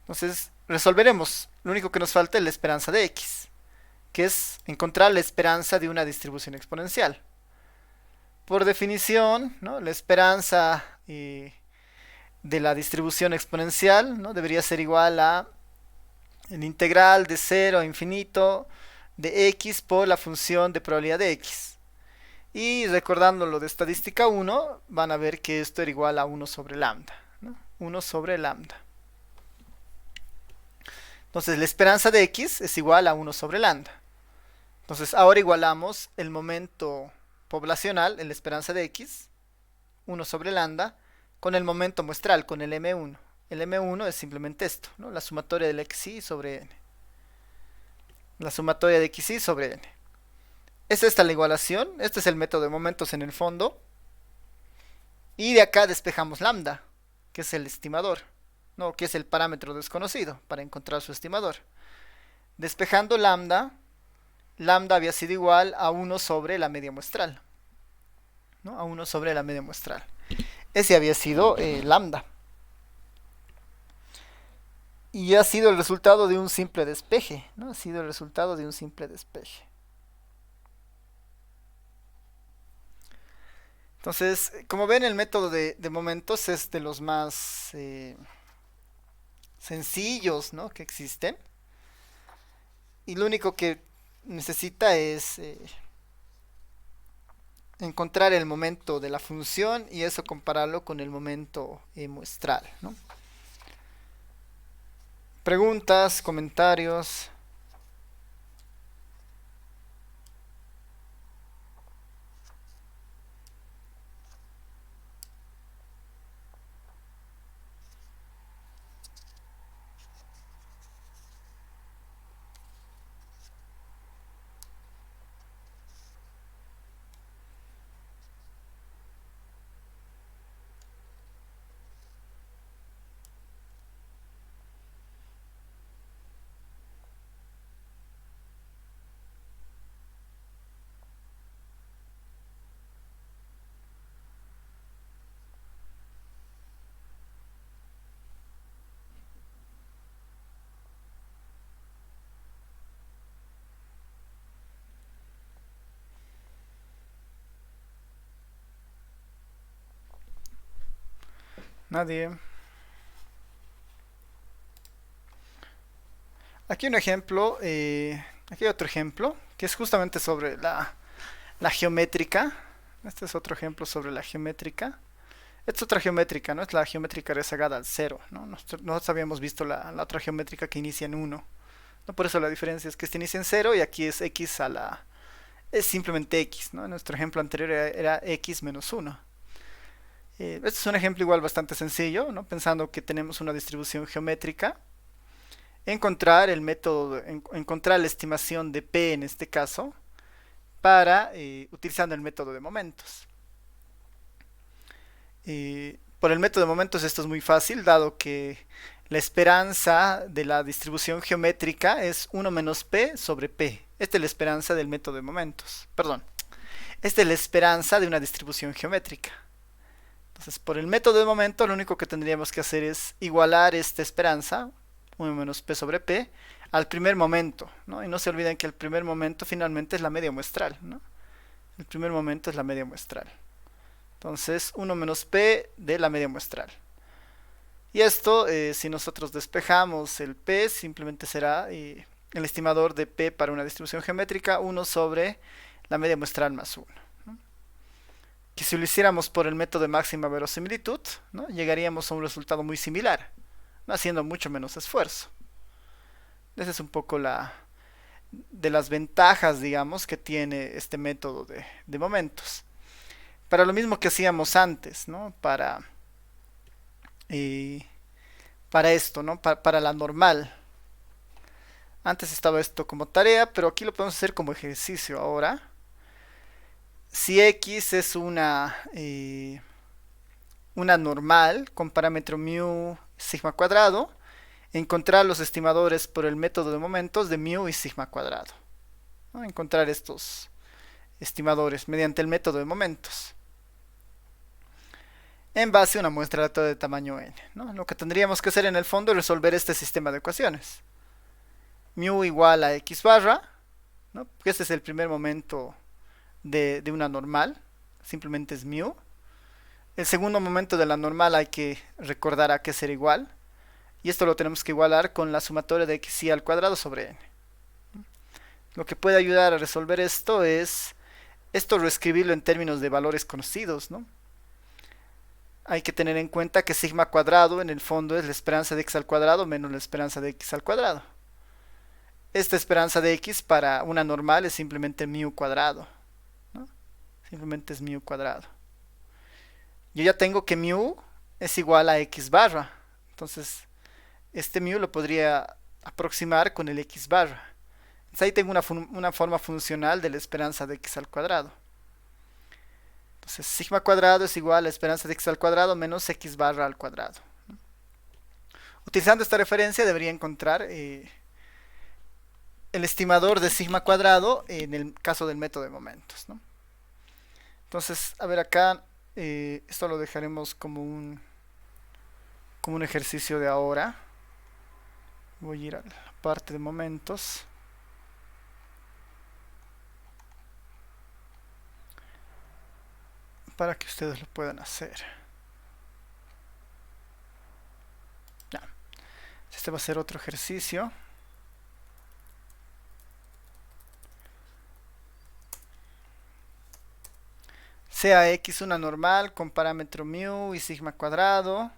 Entonces, resolveremos. Lo único que nos falta es la esperanza de x, que es encontrar la esperanza de una distribución exponencial. Por definición, ¿no? La esperanza de la distribución exponencial, ¿no? Debería ser igual a el integral de 0 a infinito de x por la función de probabilidad de x. Y recordando lo de estadística 1, van a ver que esto era igual a 1 sobre lambda, ¿no? 1 sobre lambda. Entonces la esperanza de x es igual a 1 sobre lambda. Entonces ahora igualamos el momento poblacional en la esperanza de x, 1 sobre lambda, con el momento muestral, con el m1. El m1 es simplemente esto, ¿no? La sumatoria del xy sobre n. La sumatoria de xy sobre n. Es esta la igualación, este es el método de momentos en el fondo. Y de acá despejamos lambda, que es el estimador, ¿no? Que es el parámetro desconocido para encontrar su estimador. Despejando lambda, lambda había sido igual a 1 sobre la media muestral, ¿no? A 1 sobre la media muestral. Ese había sido lambda. Y ha sido el resultado de un simple despeje, ¿no? Ha sido el resultado de un simple despeje. Entonces, como ven, el método de momentos es de los más sencillos, ¿no? Que existen. Y lo único que necesita es encontrar el momento de la función y eso compararlo con el momento muestral, ¿no? Preguntas, comentarios. Nadie. Aquí un ejemplo, aquí hay otro ejemplo, que es justamente sobre la geométrica. Este es otro ejemplo sobre la geométrica. Esta es otra geométrica, ¿no? Es la geométrica rezagada al cero, ¿no? Nosotros habíamos visto la otra geométrica que inicia en uno, ¿no? Por eso la diferencia es que este inicia en cero y aquí es x a la... es simplemente x, ¿no? En nuestro ejemplo anterior era x menos uno. Este es un ejemplo igual bastante sencillo, ¿no? Pensando que tenemos una distribución geométrica. Encontrar el método, encontrar la estimación de p en este caso, para utilizando el método de momentos. Por el método de momentos esto es muy fácil, dado que la esperanza de la distribución geométrica es 1 menos p sobre p. Esta es la esperanza del método de momentos. Perdón. Esta es la esperanza de una distribución geométrica. Entonces, por el método de momentos, lo único que tendríamos que hacer es igualar esta esperanza, 1 menos p sobre p, al primer momento, ¿no? Y no se olviden que el primer momento finalmente es la media muestral, ¿no? El primer momento es la media muestral. Entonces, 1 menos p de la media muestral. Y esto, si nosotros despejamos el p, simplemente será el estimador de p para una distribución geométrica, 1 sobre la media muestral más 1. ¿No? Que si lo hiciéramos por el método de máxima verosimilitud, ¿no? Llegaríamos a un resultado muy similar, ¿no? Haciendo mucho menos esfuerzo. Esa es un poco de las ventajas, digamos, que tiene este método de momentos. Para lo mismo que hacíamos antes, ¿no? eh, para esto, ¿no? Para la normal. Antes estaba esto como tarea, pero aquí lo podemos hacer como ejercicio ahora. Si x es una normal con parámetro mu sigma cuadrado, encontrar los estimadores por el método de momentos de mu y sigma cuadrado, ¿no? Encontrar estos estimadores mediante el método de momentos en base a una muestra aleatoria de tamaño n, ¿no? Lo que tendríamos que hacer en el fondo es resolver este sistema de ecuaciones. Mu igual a x barra, ¿no? Porque este es el primer momento de una normal, simplemente es mu. El segundo momento de la normal hay que recordar a qué ser igual, y esto lo tenemos que igualar con la sumatoria de xy al cuadrado sobre n. Lo que puede ayudar a resolver esto es reescribirlo en términos de valores conocidos, ¿no? Hay que tener en cuenta que sigma cuadrado en el fondo es la esperanza de x al cuadrado menos la esperanza de x al cuadrado. Esta esperanza de x para una normal es simplemente mu cuadrado, ¿no? Simplemente es mu cuadrado. Yo ya tengo que mu es igual a x barra. Entonces, este mu lo podría aproximar con el x barra. Entonces ahí tengo una forma funcional de la esperanza de x al cuadrado. Entonces, sigma cuadrado es igual a la esperanza de x al cuadrado menos x barra al cuadrado. Utilizando esta referencia debería encontrar el estimador de sigma cuadrado en el caso del método de momentos, ¿no? Entonces, a ver acá, esto lo dejaremos como un ejercicio de ahora. Voy a ir a la parte de momentos. Para que ustedes lo puedan hacer. Ya. Este va a ser otro ejercicio. Sea x una normal con parámetro mu y sigma cuadrado.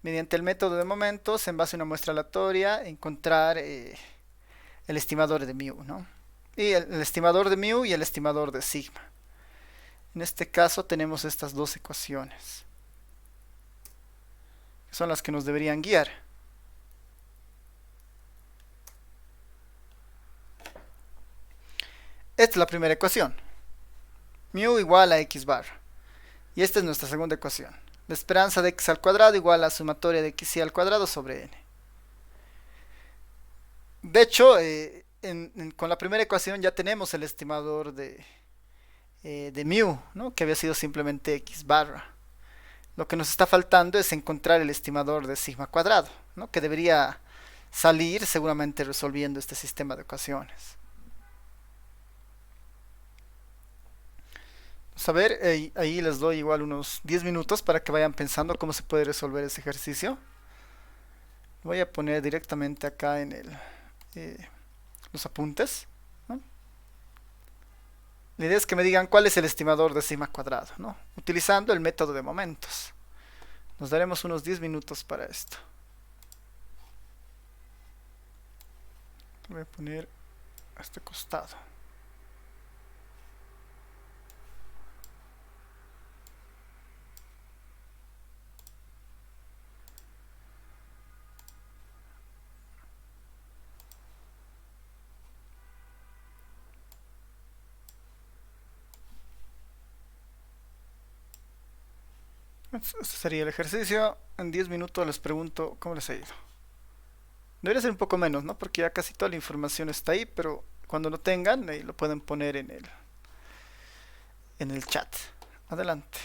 Mediante el método de momentos, en base a una muestra aleatoria, encontrar el estimador de mu, ¿no? Y el estimador de mu y el estimador de sigma. En este caso tenemos estas dos ecuaciones, que son las que nos deberían guiar. Esta es la primera ecuación. Mu igual a x barra. Y esta es nuestra segunda ecuación. La esperanza de x al cuadrado igual a la sumatoria de xy al cuadrado sobre n. De hecho, con la primera ecuación ya tenemos el estimador de mu, ¿no? Que había sido simplemente x barra. Lo que nos está faltando es encontrar el estimador de sigma cuadrado, ¿no? Que debería salir seguramente resolviendo este sistema de ecuaciones. Entonces vamos a ver, ahí les doy igual unos 10 minutos para que vayan pensando cómo se puede resolver ese ejercicio. Voy a poner directamente acá en los apuntes, ¿no? La idea es que me digan cuál es el estimador de sigma cuadrado, ¿no? Utilizando el método de momentos. Nos daremos unos 10 minutos para esto. Voy a poner a este costado. Este sería el ejercicio. En 10 minutos les pregunto cómo les ha ido. Debería ser un poco menos, ¿no? Porque ya casi toda la información está ahí, pero cuando lo tengan, ahí lo pueden poner en el chat. Adelante.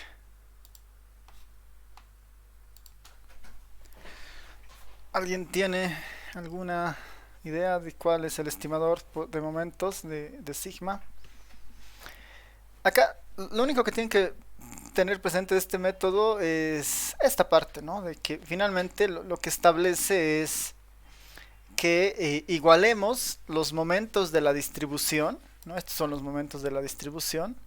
¿Alguien tiene alguna idea de cuál es el estimador de momentos de sigma? Acá, lo único que tienen que tener presente de este método es esta parte, ¿no? De que finalmente lo que establece es que igualemos los momentos de la distribución, ¿no? Estos son los momentos de la distribución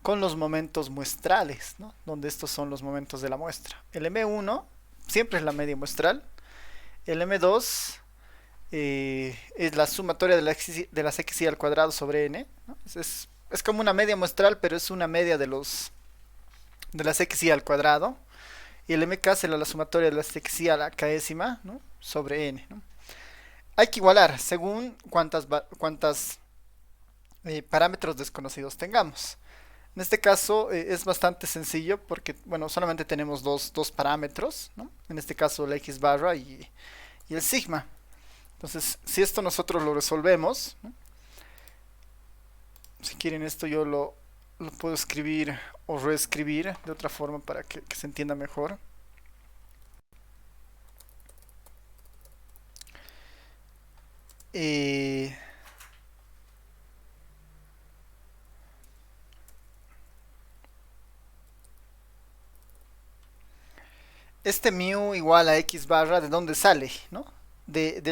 con los momentos muestrales, ¿no? Donde estos son los momentos de la muestra. El M1 siempre es la media muestral. El M2 es la sumatoria de las xy al cuadrado sobre n, ¿no? Es como una media muestral, pero es una media de las xy al cuadrado. Y el MK será la sumatoria de las xy a la késima, ¿no? Sobre n, ¿no? Hay que igualar según cuántas parámetros desconocidos tengamos. En este caso es bastante sencillo porque, bueno, solamente tenemos dos parámetros, ¿no? En este caso la x barra y el sigma. Entonces, si esto nosotros lo resolvemos, ¿no? Si quieren esto yo lo puedo escribir o reescribir de otra forma para que se entienda mejor. Este mu igual a x barra, ¿de dónde sale? ¿No? De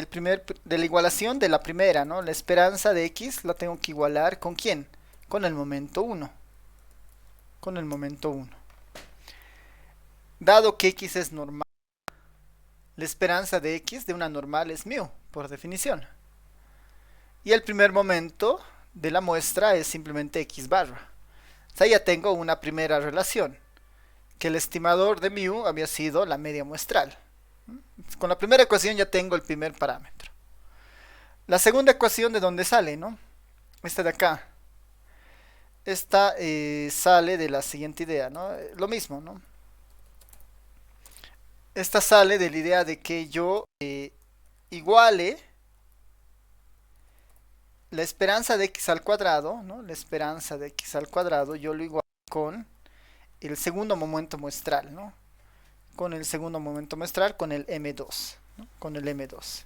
la igualación de la primera, ¿no? La esperanza de x la tengo que igualar ¿con quién? Con el momento 1. Con el momento 1. Dado que x es normal, la esperanza de x de una normal es mu, por definición. Y el primer momento de la muestra es simplemente x barra. O sea, ya tengo una primera relación, que el estimador de mu había sido la media muestral. Con la primera ecuación ya tengo el primer parámetro. La segunda ecuación, ¿de dónde sale, no? Esta de acá. Esta sale de la siguiente idea, ¿no? Lo mismo, ¿no? Esta sale de la idea de que yo iguale la esperanza de x al cuadrado, ¿no? La esperanza de x al cuadrado yo lo igualo con el segundo momento muestral, ¿no? Con el segundo momento muestral, con el M2, ¿no? Con el M2.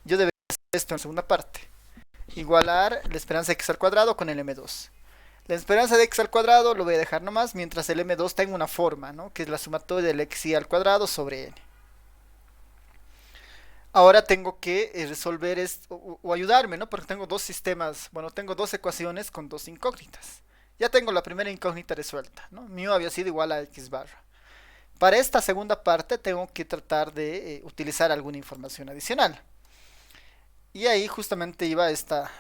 Yo debería hacer esto en la segunda parte. Igualar la esperanza de x al cuadrado con el M2. La esperanza de x al cuadrado lo voy a dejar nomás, mientras el M2 tenga una forma, ¿no? Que es la sumatoria del xy al cuadrado sobre n. Ahora tengo que resolver esto, o ayudarme, ¿no? Porque tengo dos sistemas, bueno, tengo dos ecuaciones con dos incógnitas. Ya tengo la primera incógnita resuelta, ¿no? Mu había sido igual a x barra. Para esta segunda parte tengo que tratar de utilizar alguna información adicional. Y ahí justamente iba esta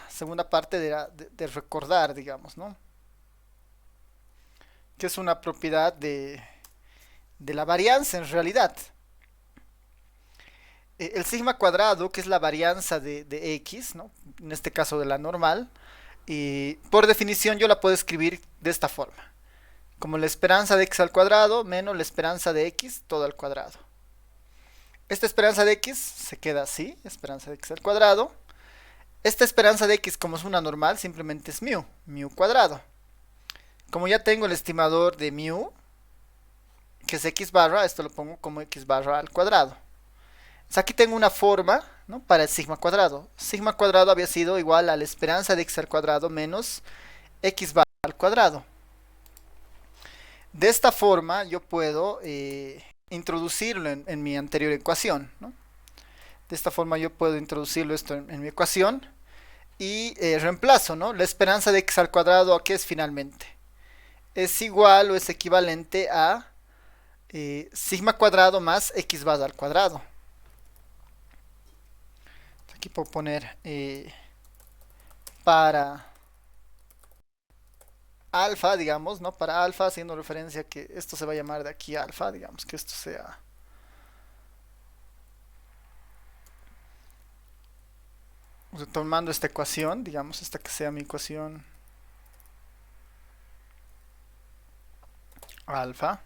segunda parte de recordar, digamos, ¿no? Que es una propiedad de la varianza en realidad. El sigma cuadrado, que es la varianza de x, ¿no? En este caso de la normal, y por definición yo la puedo escribir de esta forma. Como la esperanza de x al cuadrado menos la esperanza de x todo al cuadrado. Esta esperanza de x se queda así, esperanza de x al cuadrado. Esta esperanza de x, como es una normal, simplemente es mu cuadrado. Como ya tengo el estimador de mu, que es x barra, esto lo pongo como x barra al cuadrado. Entonces aquí tengo una forma, ¿no? Para el sigma cuadrado. Sigma cuadrado había sido igual a la esperanza de x al cuadrado menos x barra al cuadrado. De esta forma yo puedo introducirlo en mi anterior ecuación, ¿no? De esta forma yo puedo introducirlo esto en mi ecuación y reemplazo, ¿no? La esperanza de x al cuadrado, ¿a qué es finalmente? Es igual o es equivalente a sigma cuadrado más x barra al cuadrado. Aquí puedo poner para alfa, digamos, ¿no? Para alfa, haciendo referencia a que esto se va a llamar de aquí alfa, digamos que esto sea... O sea, tomando esta ecuación, digamos, esta que sea mi ecuación alfa.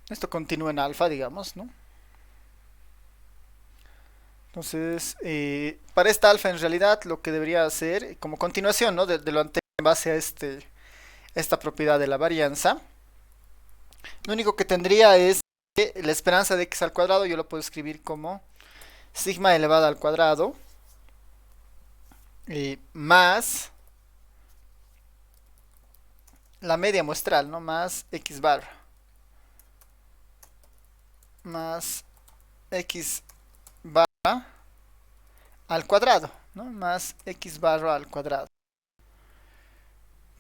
Esto continúa en alfa, digamos, ¿no? Entonces, para esta alfa en realidad lo que debería hacer, como continuación, ¿no? de lo anterior en base a esta propiedad de la varianza, lo único que tendría es que la esperanza de x al cuadrado yo lo puedo escribir como sigma elevado al cuadrado más la media muestral, ¿no? Más x barra más x barra al cuadrado, ¿no? Más x barra al cuadrado.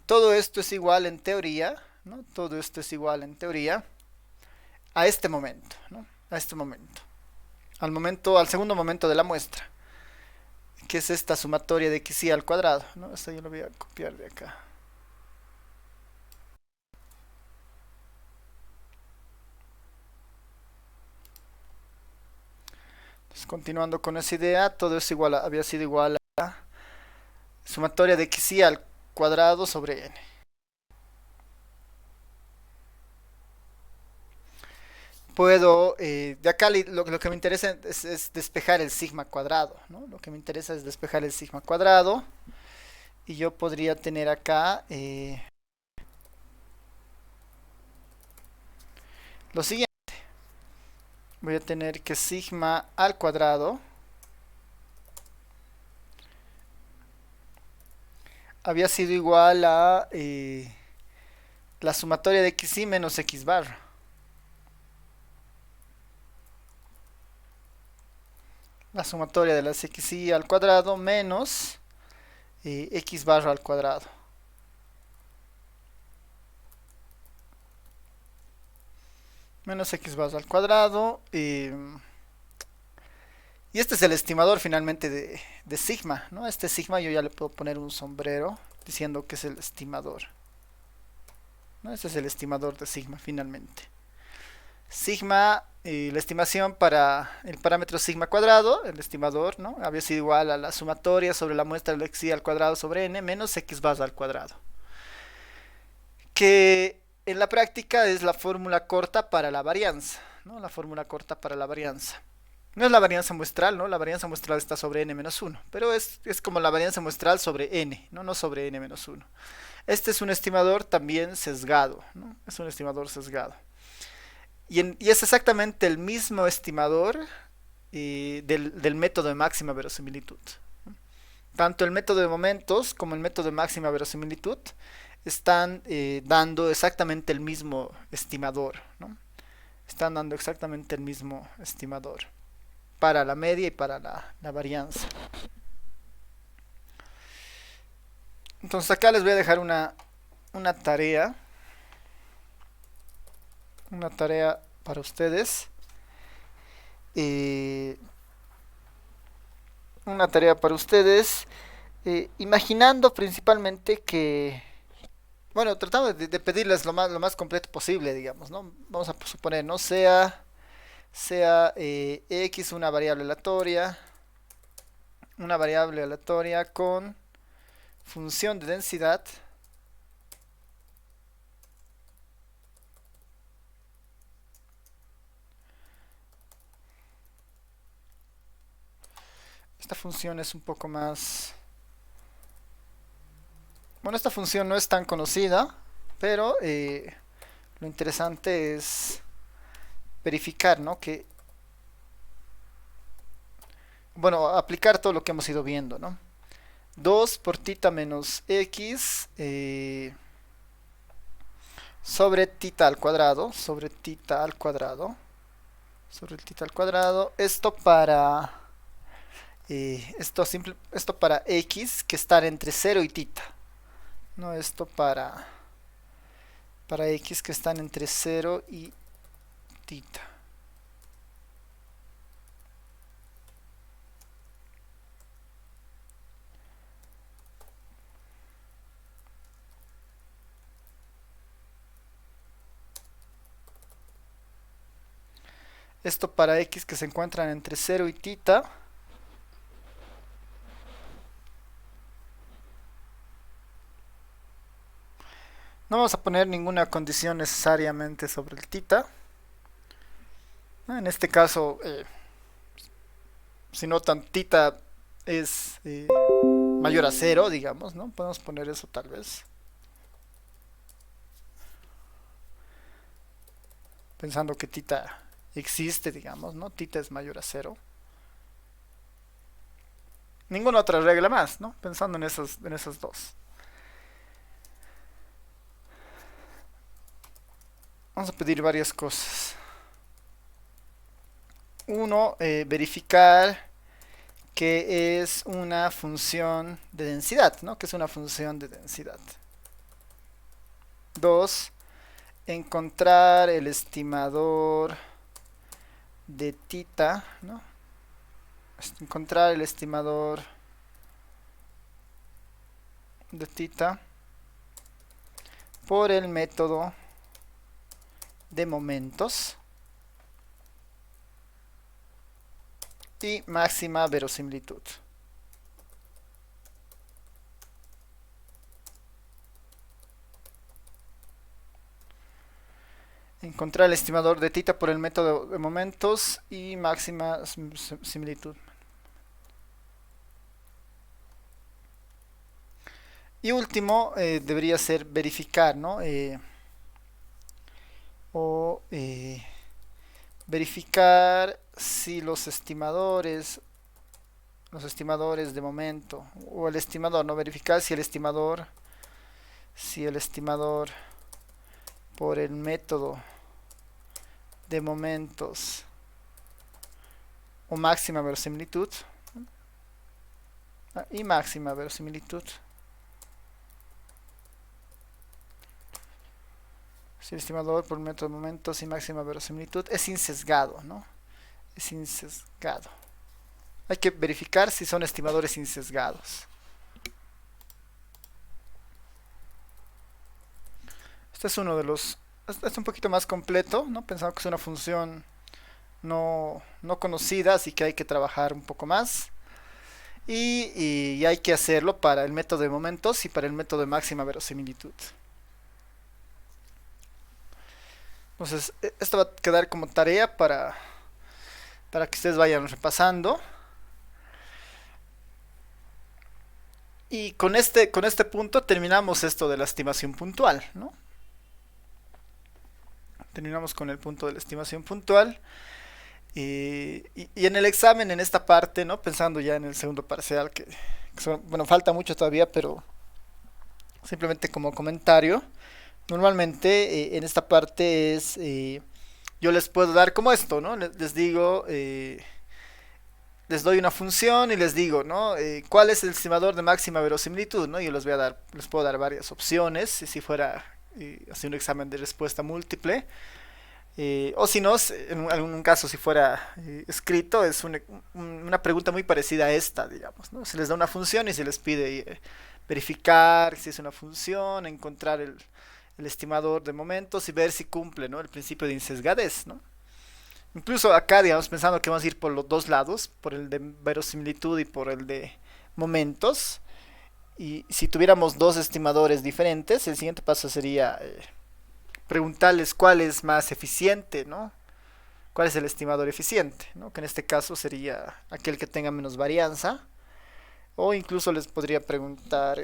Todo esto es igual en teoría, ¿no? Todo esto es igual en teoría a este momento, ¿no? A este momento. Al segundo momento de la muestra, que es esta sumatoria de x al cuadrado, ¿no? Esto yo lo voy a copiar de acá. Entonces, continuando con esa idea, todo es igual había sido igual a sumatoria de x al cuadrado sobre n. Puedo, de acá lo que me interesa es despejar el sigma cuadrado, ¿no? Lo que me interesa es despejar el sigma cuadrado. Y yo podría tener acá lo siguiente. Voy a tener que sigma al cuadrado había sido igual a la sumatoria de xy menos x barra. La sumatoria de las xy al cuadrado menos x barra al cuadrado. Menos x barra al cuadrado. Y este es el estimador finalmente de sigma, ¿no? Este sigma yo ya le puedo poner un sombrero diciendo que es el estimador, ¿no? Este es el estimador de sigma finalmente. Sigma, la estimación para el parámetro sigma cuadrado, el estimador, ¿no? Había sido igual a la sumatoria sobre la muestra de xy al cuadrado sobre n menos x barra al cuadrado. Que en la práctica es la fórmula corta para la varianza, ¿no? La fórmula corta para la varianza. No es la varianza muestral, ¿no? La varianza muestral está sobre n menos 1, pero es como la varianza muestral sobre n, ¿no? No sobre n menos 1. Este es un estimador también sesgado, ¿no? Es un estimador sesgado. Y es exactamente el mismo estimador del método de máxima verosimilitud. Tanto el método de momentos como el método de máxima verosimilitud están dando exactamente el mismo estimador, ¿no? Están dando exactamente el mismo estimador para la media y para la varianza. Entonces acá les voy a dejar una tarea. Una tarea para ustedes. Una tarea para ustedes. Imaginando principalmente que... Bueno, tratando de pedirles lo más completo posible, digamos, ¿no? Vamos a suponer, ¿no? Sea x una variable aleatoria. Una variable aleatoria con función de densidad. Esta función es un poco más... Bueno, esta función no es tan conocida, pero lo interesante es verificar, ¿no? Que bueno, aplicar todo lo que hemos ido viendo, ¿no? 2 por tita menos x sobre tita al cuadrado, sobre tita al cuadrado, sobre el tita al cuadrado. Esto para esto para x que está entre 0 y tita, no, esto para x que están entre 0 y tita. Esto para x que se encuentran entre 0 y tita. No vamos a poner ninguna condición necesariamente sobre el tita. En este caso, si notan, tita es mayor a 0, digamos, ¿no? Podemos poner eso tal vez. Pensando que tita existe, digamos, ¿no? Tita es mayor a 0. Ninguna otra regla más, ¿no? Pensando en esas dos. Vamos a pedir varias cosas. Uno, verificar que es una función de densidad, ¿no? Que es una función de densidad. Dos, encontrar el estimador de tita, ¿no? Encontrar el estimador de tita por el método de momentos y máxima verosimilitud. Encontrar el estimador de tita por el método de momentos y máxima similitud. Y último, debería ser verificar, ¿no? Verificar si los estimadores de momento, o el estimador, ¿no? Verificar si el estimador por el método de momentos o máxima verosimilitud y máxima verosimilitud, si el estimador por el método de momentos y máxima verosimilitud es insesgado, ¿no? Es insesgado. Hay que verificar si son estimadores insesgados. Este es uno de los... Este es un poquito más completo, ¿no? Pensamos que es una función no conocida, así que hay que trabajar un poco más. Y hay que hacerlo para el método de momentos y para el método de máxima verosimilitud. Entonces, esto va a quedar como tarea para que ustedes vayan repasando. Y con este punto terminamos esto de la estimación puntual, ¿no? Terminamos con el punto de la estimación puntual. Y en el examen, en esta parte, ¿no? Pensando ya en el segundo parcial, bueno, falta mucho todavía, pero simplemente como comentario. Normalmente en esta parte yo les puedo dar como esto, ¿no? Les digo, les doy una función y les digo, ¿no? ¿Cuál es el estimador de máxima verosimilitud, ¿no? Yo les puedo dar varias opciones, si fuera así un examen de respuesta múltiple. O si no, en algún caso, si fuera escrito, es una pregunta muy parecida a esta, digamos, ¿no? Se les da una función y se les pide verificar si es una función, encontrar el estimador de momentos y ver si cumple, ¿no? El principio de insesgadez, ¿no? Incluso acá, digamos, pensando que vamos a ir por los dos lados, por el de verosimilitud y por el de momentos. Y si tuviéramos dos estimadores diferentes, el siguiente paso sería preguntarles cuál es más eficiente, ¿no? ¿Cuál es el estimador eficiente, ¿no? Que en este caso sería aquel que tenga menos varianza. O incluso les podría preguntar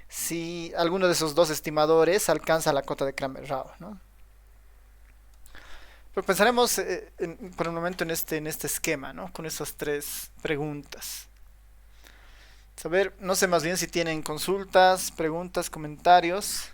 si alguno de esos dos estimadores alcanza la cota de Kramer-Rao, ¿no? Pero pensaremos por el momento en este esquema, ¿no? Con esas tres preguntas. Saber, no sé más bien si tienen consultas, preguntas, comentarios.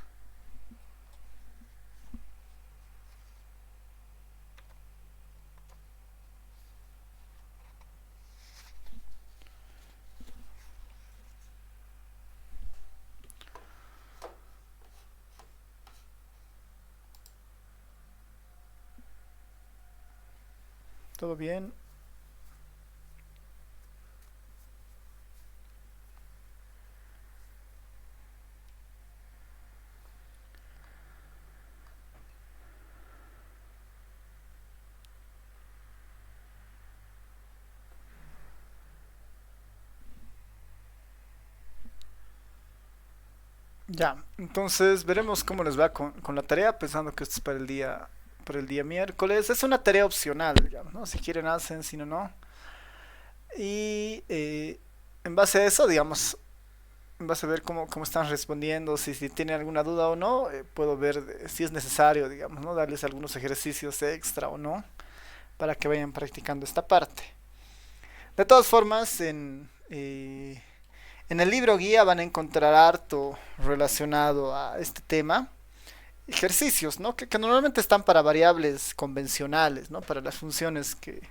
¿Todo bien? Ya, entonces veremos cómo les va con la tarea, pensando que esto es para el día miércoles. Es una tarea opcional, digamos, ¿no? Si quieren hacen, si no, no. Y en base a eso, digamos, en base a ver cómo están respondiendo, si tienen alguna duda o no, puedo ver si es necesario, digamos, ¿no? Darles algunos ejercicios extra o no, para que vayan practicando esta parte. De todas formas, en el libro guía van a encontrar harto relacionado a este tema. Ejercicios, ¿no? Que normalmente están para variables convencionales, ¿no? Para las funciones que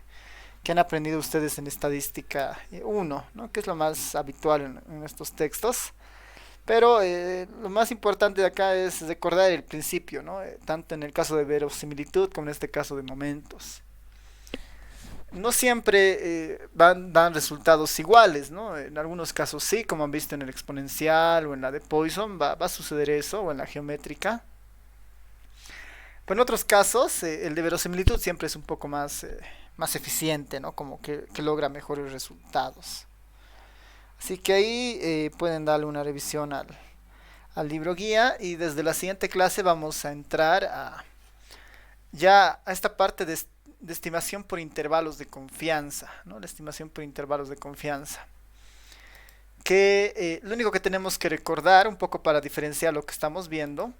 han aprendido ustedes en estadística 1, ¿no? Que es lo más habitual en estos textos. Pero lo más importante de acá es recordar el principio, ¿no? Tanto en el caso de verosimilitud como en este caso de momentos. No siempre dan resultados iguales, ¿no? En algunos casos sí, como han visto en el exponencial o en la de Poisson, va a suceder eso, o en la geométrica. Pero en otros casos, el de verosimilitud siempre es un poco más eficiente, ¿no? Como que logra mejores resultados. Así que ahí pueden darle una revisión al libro guía y desde la siguiente clase vamos a entrar ya a esta parte de estimación por intervalos de confianza, ¿no? La estimación por intervalos de confianza. Que lo único que tenemos que recordar, un poco para diferenciar lo que estamos viendo,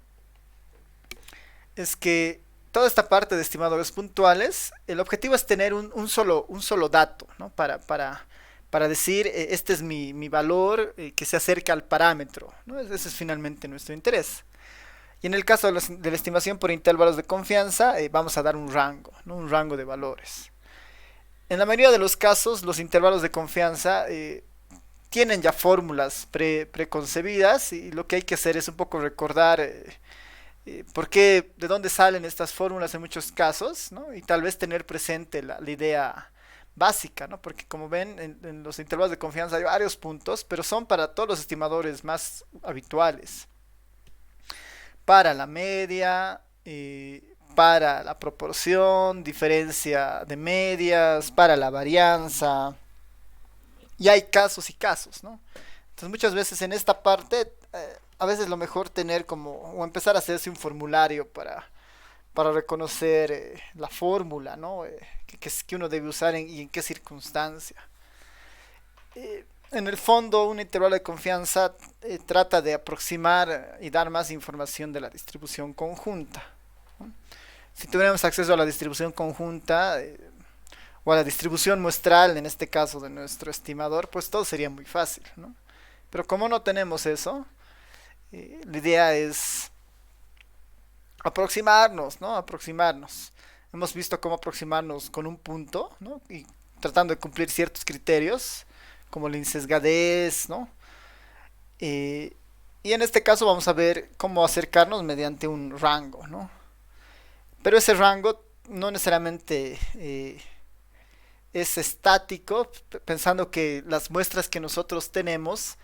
es que toda esta parte de estimadores puntuales, el objetivo es tener un solo dato, ¿no? Para decir, este es mi valor que se acerca al parámetro, ¿no? Ese es finalmente nuestro interés. Y en el caso de la estimación por intervalos de confianza, vamos a dar un rango, ¿no? Un rango de valores. En la mayoría de los casos, los intervalos de confianza tienen ya fórmulas preconcebidas y lo que hay que hacer es un poco recordar por qué, de dónde salen estas fórmulas en muchos casos, ¿no? Y tal vez tener presente la idea básica, ¿no? Porque como ven, en los intervalos de confianza hay varios puntos, pero son para todos los estimadores más habituales. Para la media, para la proporción, diferencia de medias, para la varianza. Y hay casos y casos, ¿no? Entonces muchas veces en esta parte, a veces lo mejor tener como, o empezar a hacerse un formulario para reconocer la fórmula, ¿no? Que uno debe usar y en qué circunstancia. En el fondo, un intervalo de confianza trata de aproximar y dar más información de la distribución conjunta, ¿no? Si tuviéramos acceso a la distribución conjunta o a la distribución muestral, en este caso de nuestro estimador, pues todo sería muy fácil, ¿no? Pero como no tenemos eso, la idea es aproximarnos, ¿no? Aproximarnos. Hemos visto cómo aproximarnos con un punto, ¿no? Y tratando de cumplir ciertos criterios, como la insesgadez, ¿no? Eh, y en este caso vamos a ver cómo acercarnos mediante un rango, ¿no? Pero ese rango no necesariamente es estático, pensando que las muestras que nosotros tenemos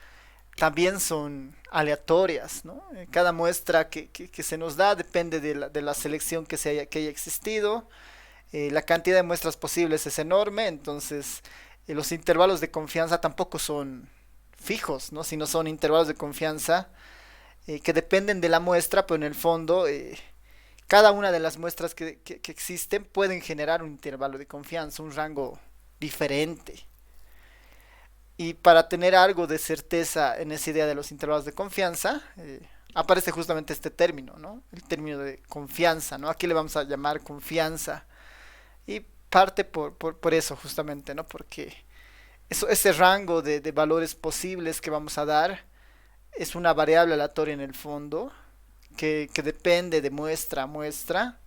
también son aleatorias, ¿no? Cada muestra que se nos da depende de la selección que haya existido. La cantidad de muestras posibles es enorme, entonces los intervalos de confianza tampoco son fijos, ¿no? Sino son intervalos de confianza que dependen de la muestra, pero en el fondo cada una de las muestras que existen pueden generar un intervalo de confianza, un rango diferente. Y para tener algo de certeza en esa idea de los intervalos de confianza, aparece justamente este término, ¿no? El término de confianza, ¿no? Aquí le vamos a llamar confianza Y parte por eso justamente, ¿no? Porque ese rango de valores posibles que vamos a dar es una variable aleatoria en el fondo que depende de muestra a muestra,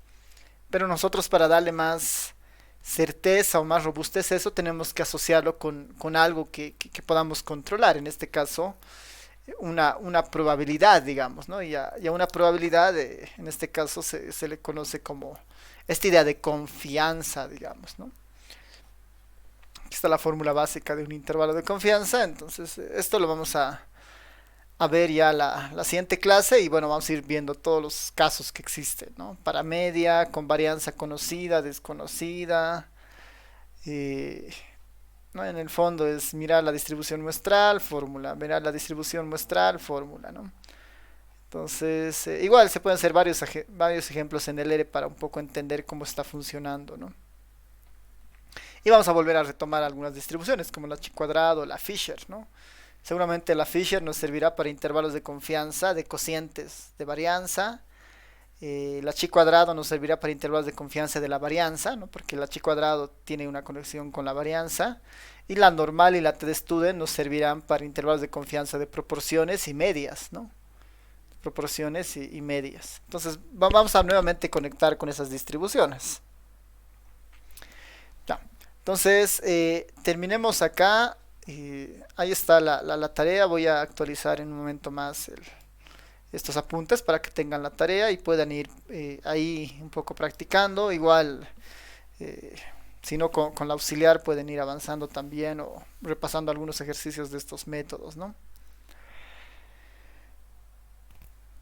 pero nosotros para darle más certeza o más robustez a eso tenemos que asociarlo con algo que podamos controlar, en este caso una probabilidad, digamos, ¿no? Y a una probabilidad, en este caso, se le conoce como esta idea de confianza, digamos, ¿no? Aquí está la fórmula básica de un intervalo de confianza, entonces esto lo vamos a ver ya la siguiente clase y bueno, vamos a ir viendo todos los casos que existen, ¿no? Para media, con varianza conocida, desconocida, eh, ¿no? En el fondo es mirar la distribución muestral, fórmula, mirar la distribución muestral, fórmula, ¿no? Entonces, igual se pueden hacer varios ejemplos en el R para un poco entender cómo está funcionando, ¿no? Y vamos a volver a retomar algunas distribuciones, como la chi cuadrado, la Fisher, ¿no? Seguramente la Fisher nos servirá para intervalos de confianza, de cocientes de varianza. La chi cuadrado nos servirá para intervalos de confianza de la varianza, ¿no? Porque la chi cuadrado tiene una conexión con la varianza. Y la normal y la t de student nos servirán para intervalos de confianza de proporciones y medias, ¿no? Proporciones y medias. Entonces vamos a nuevamente conectar con esas distribuciones. Ya. Entonces terminemos acá. Ahí está la tarea. Voy a actualizar en un momento más estos apuntes para que tengan la tarea y puedan ir ahí un poco practicando. Igual, eh, si no con la auxiliar pueden ir avanzando también o repasando algunos ejercicios de estos métodos, ¿no?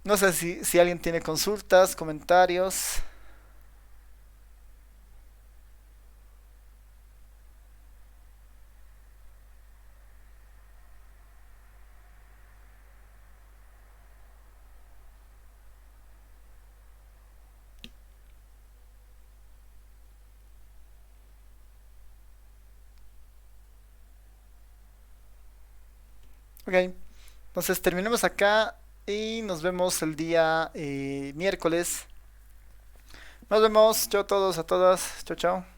No sé si alguien tiene consultas, comentarios. Ok, entonces terminemos acá y nos vemos el día miércoles. Nos vemos, chao a todos, a todas, chao, chao.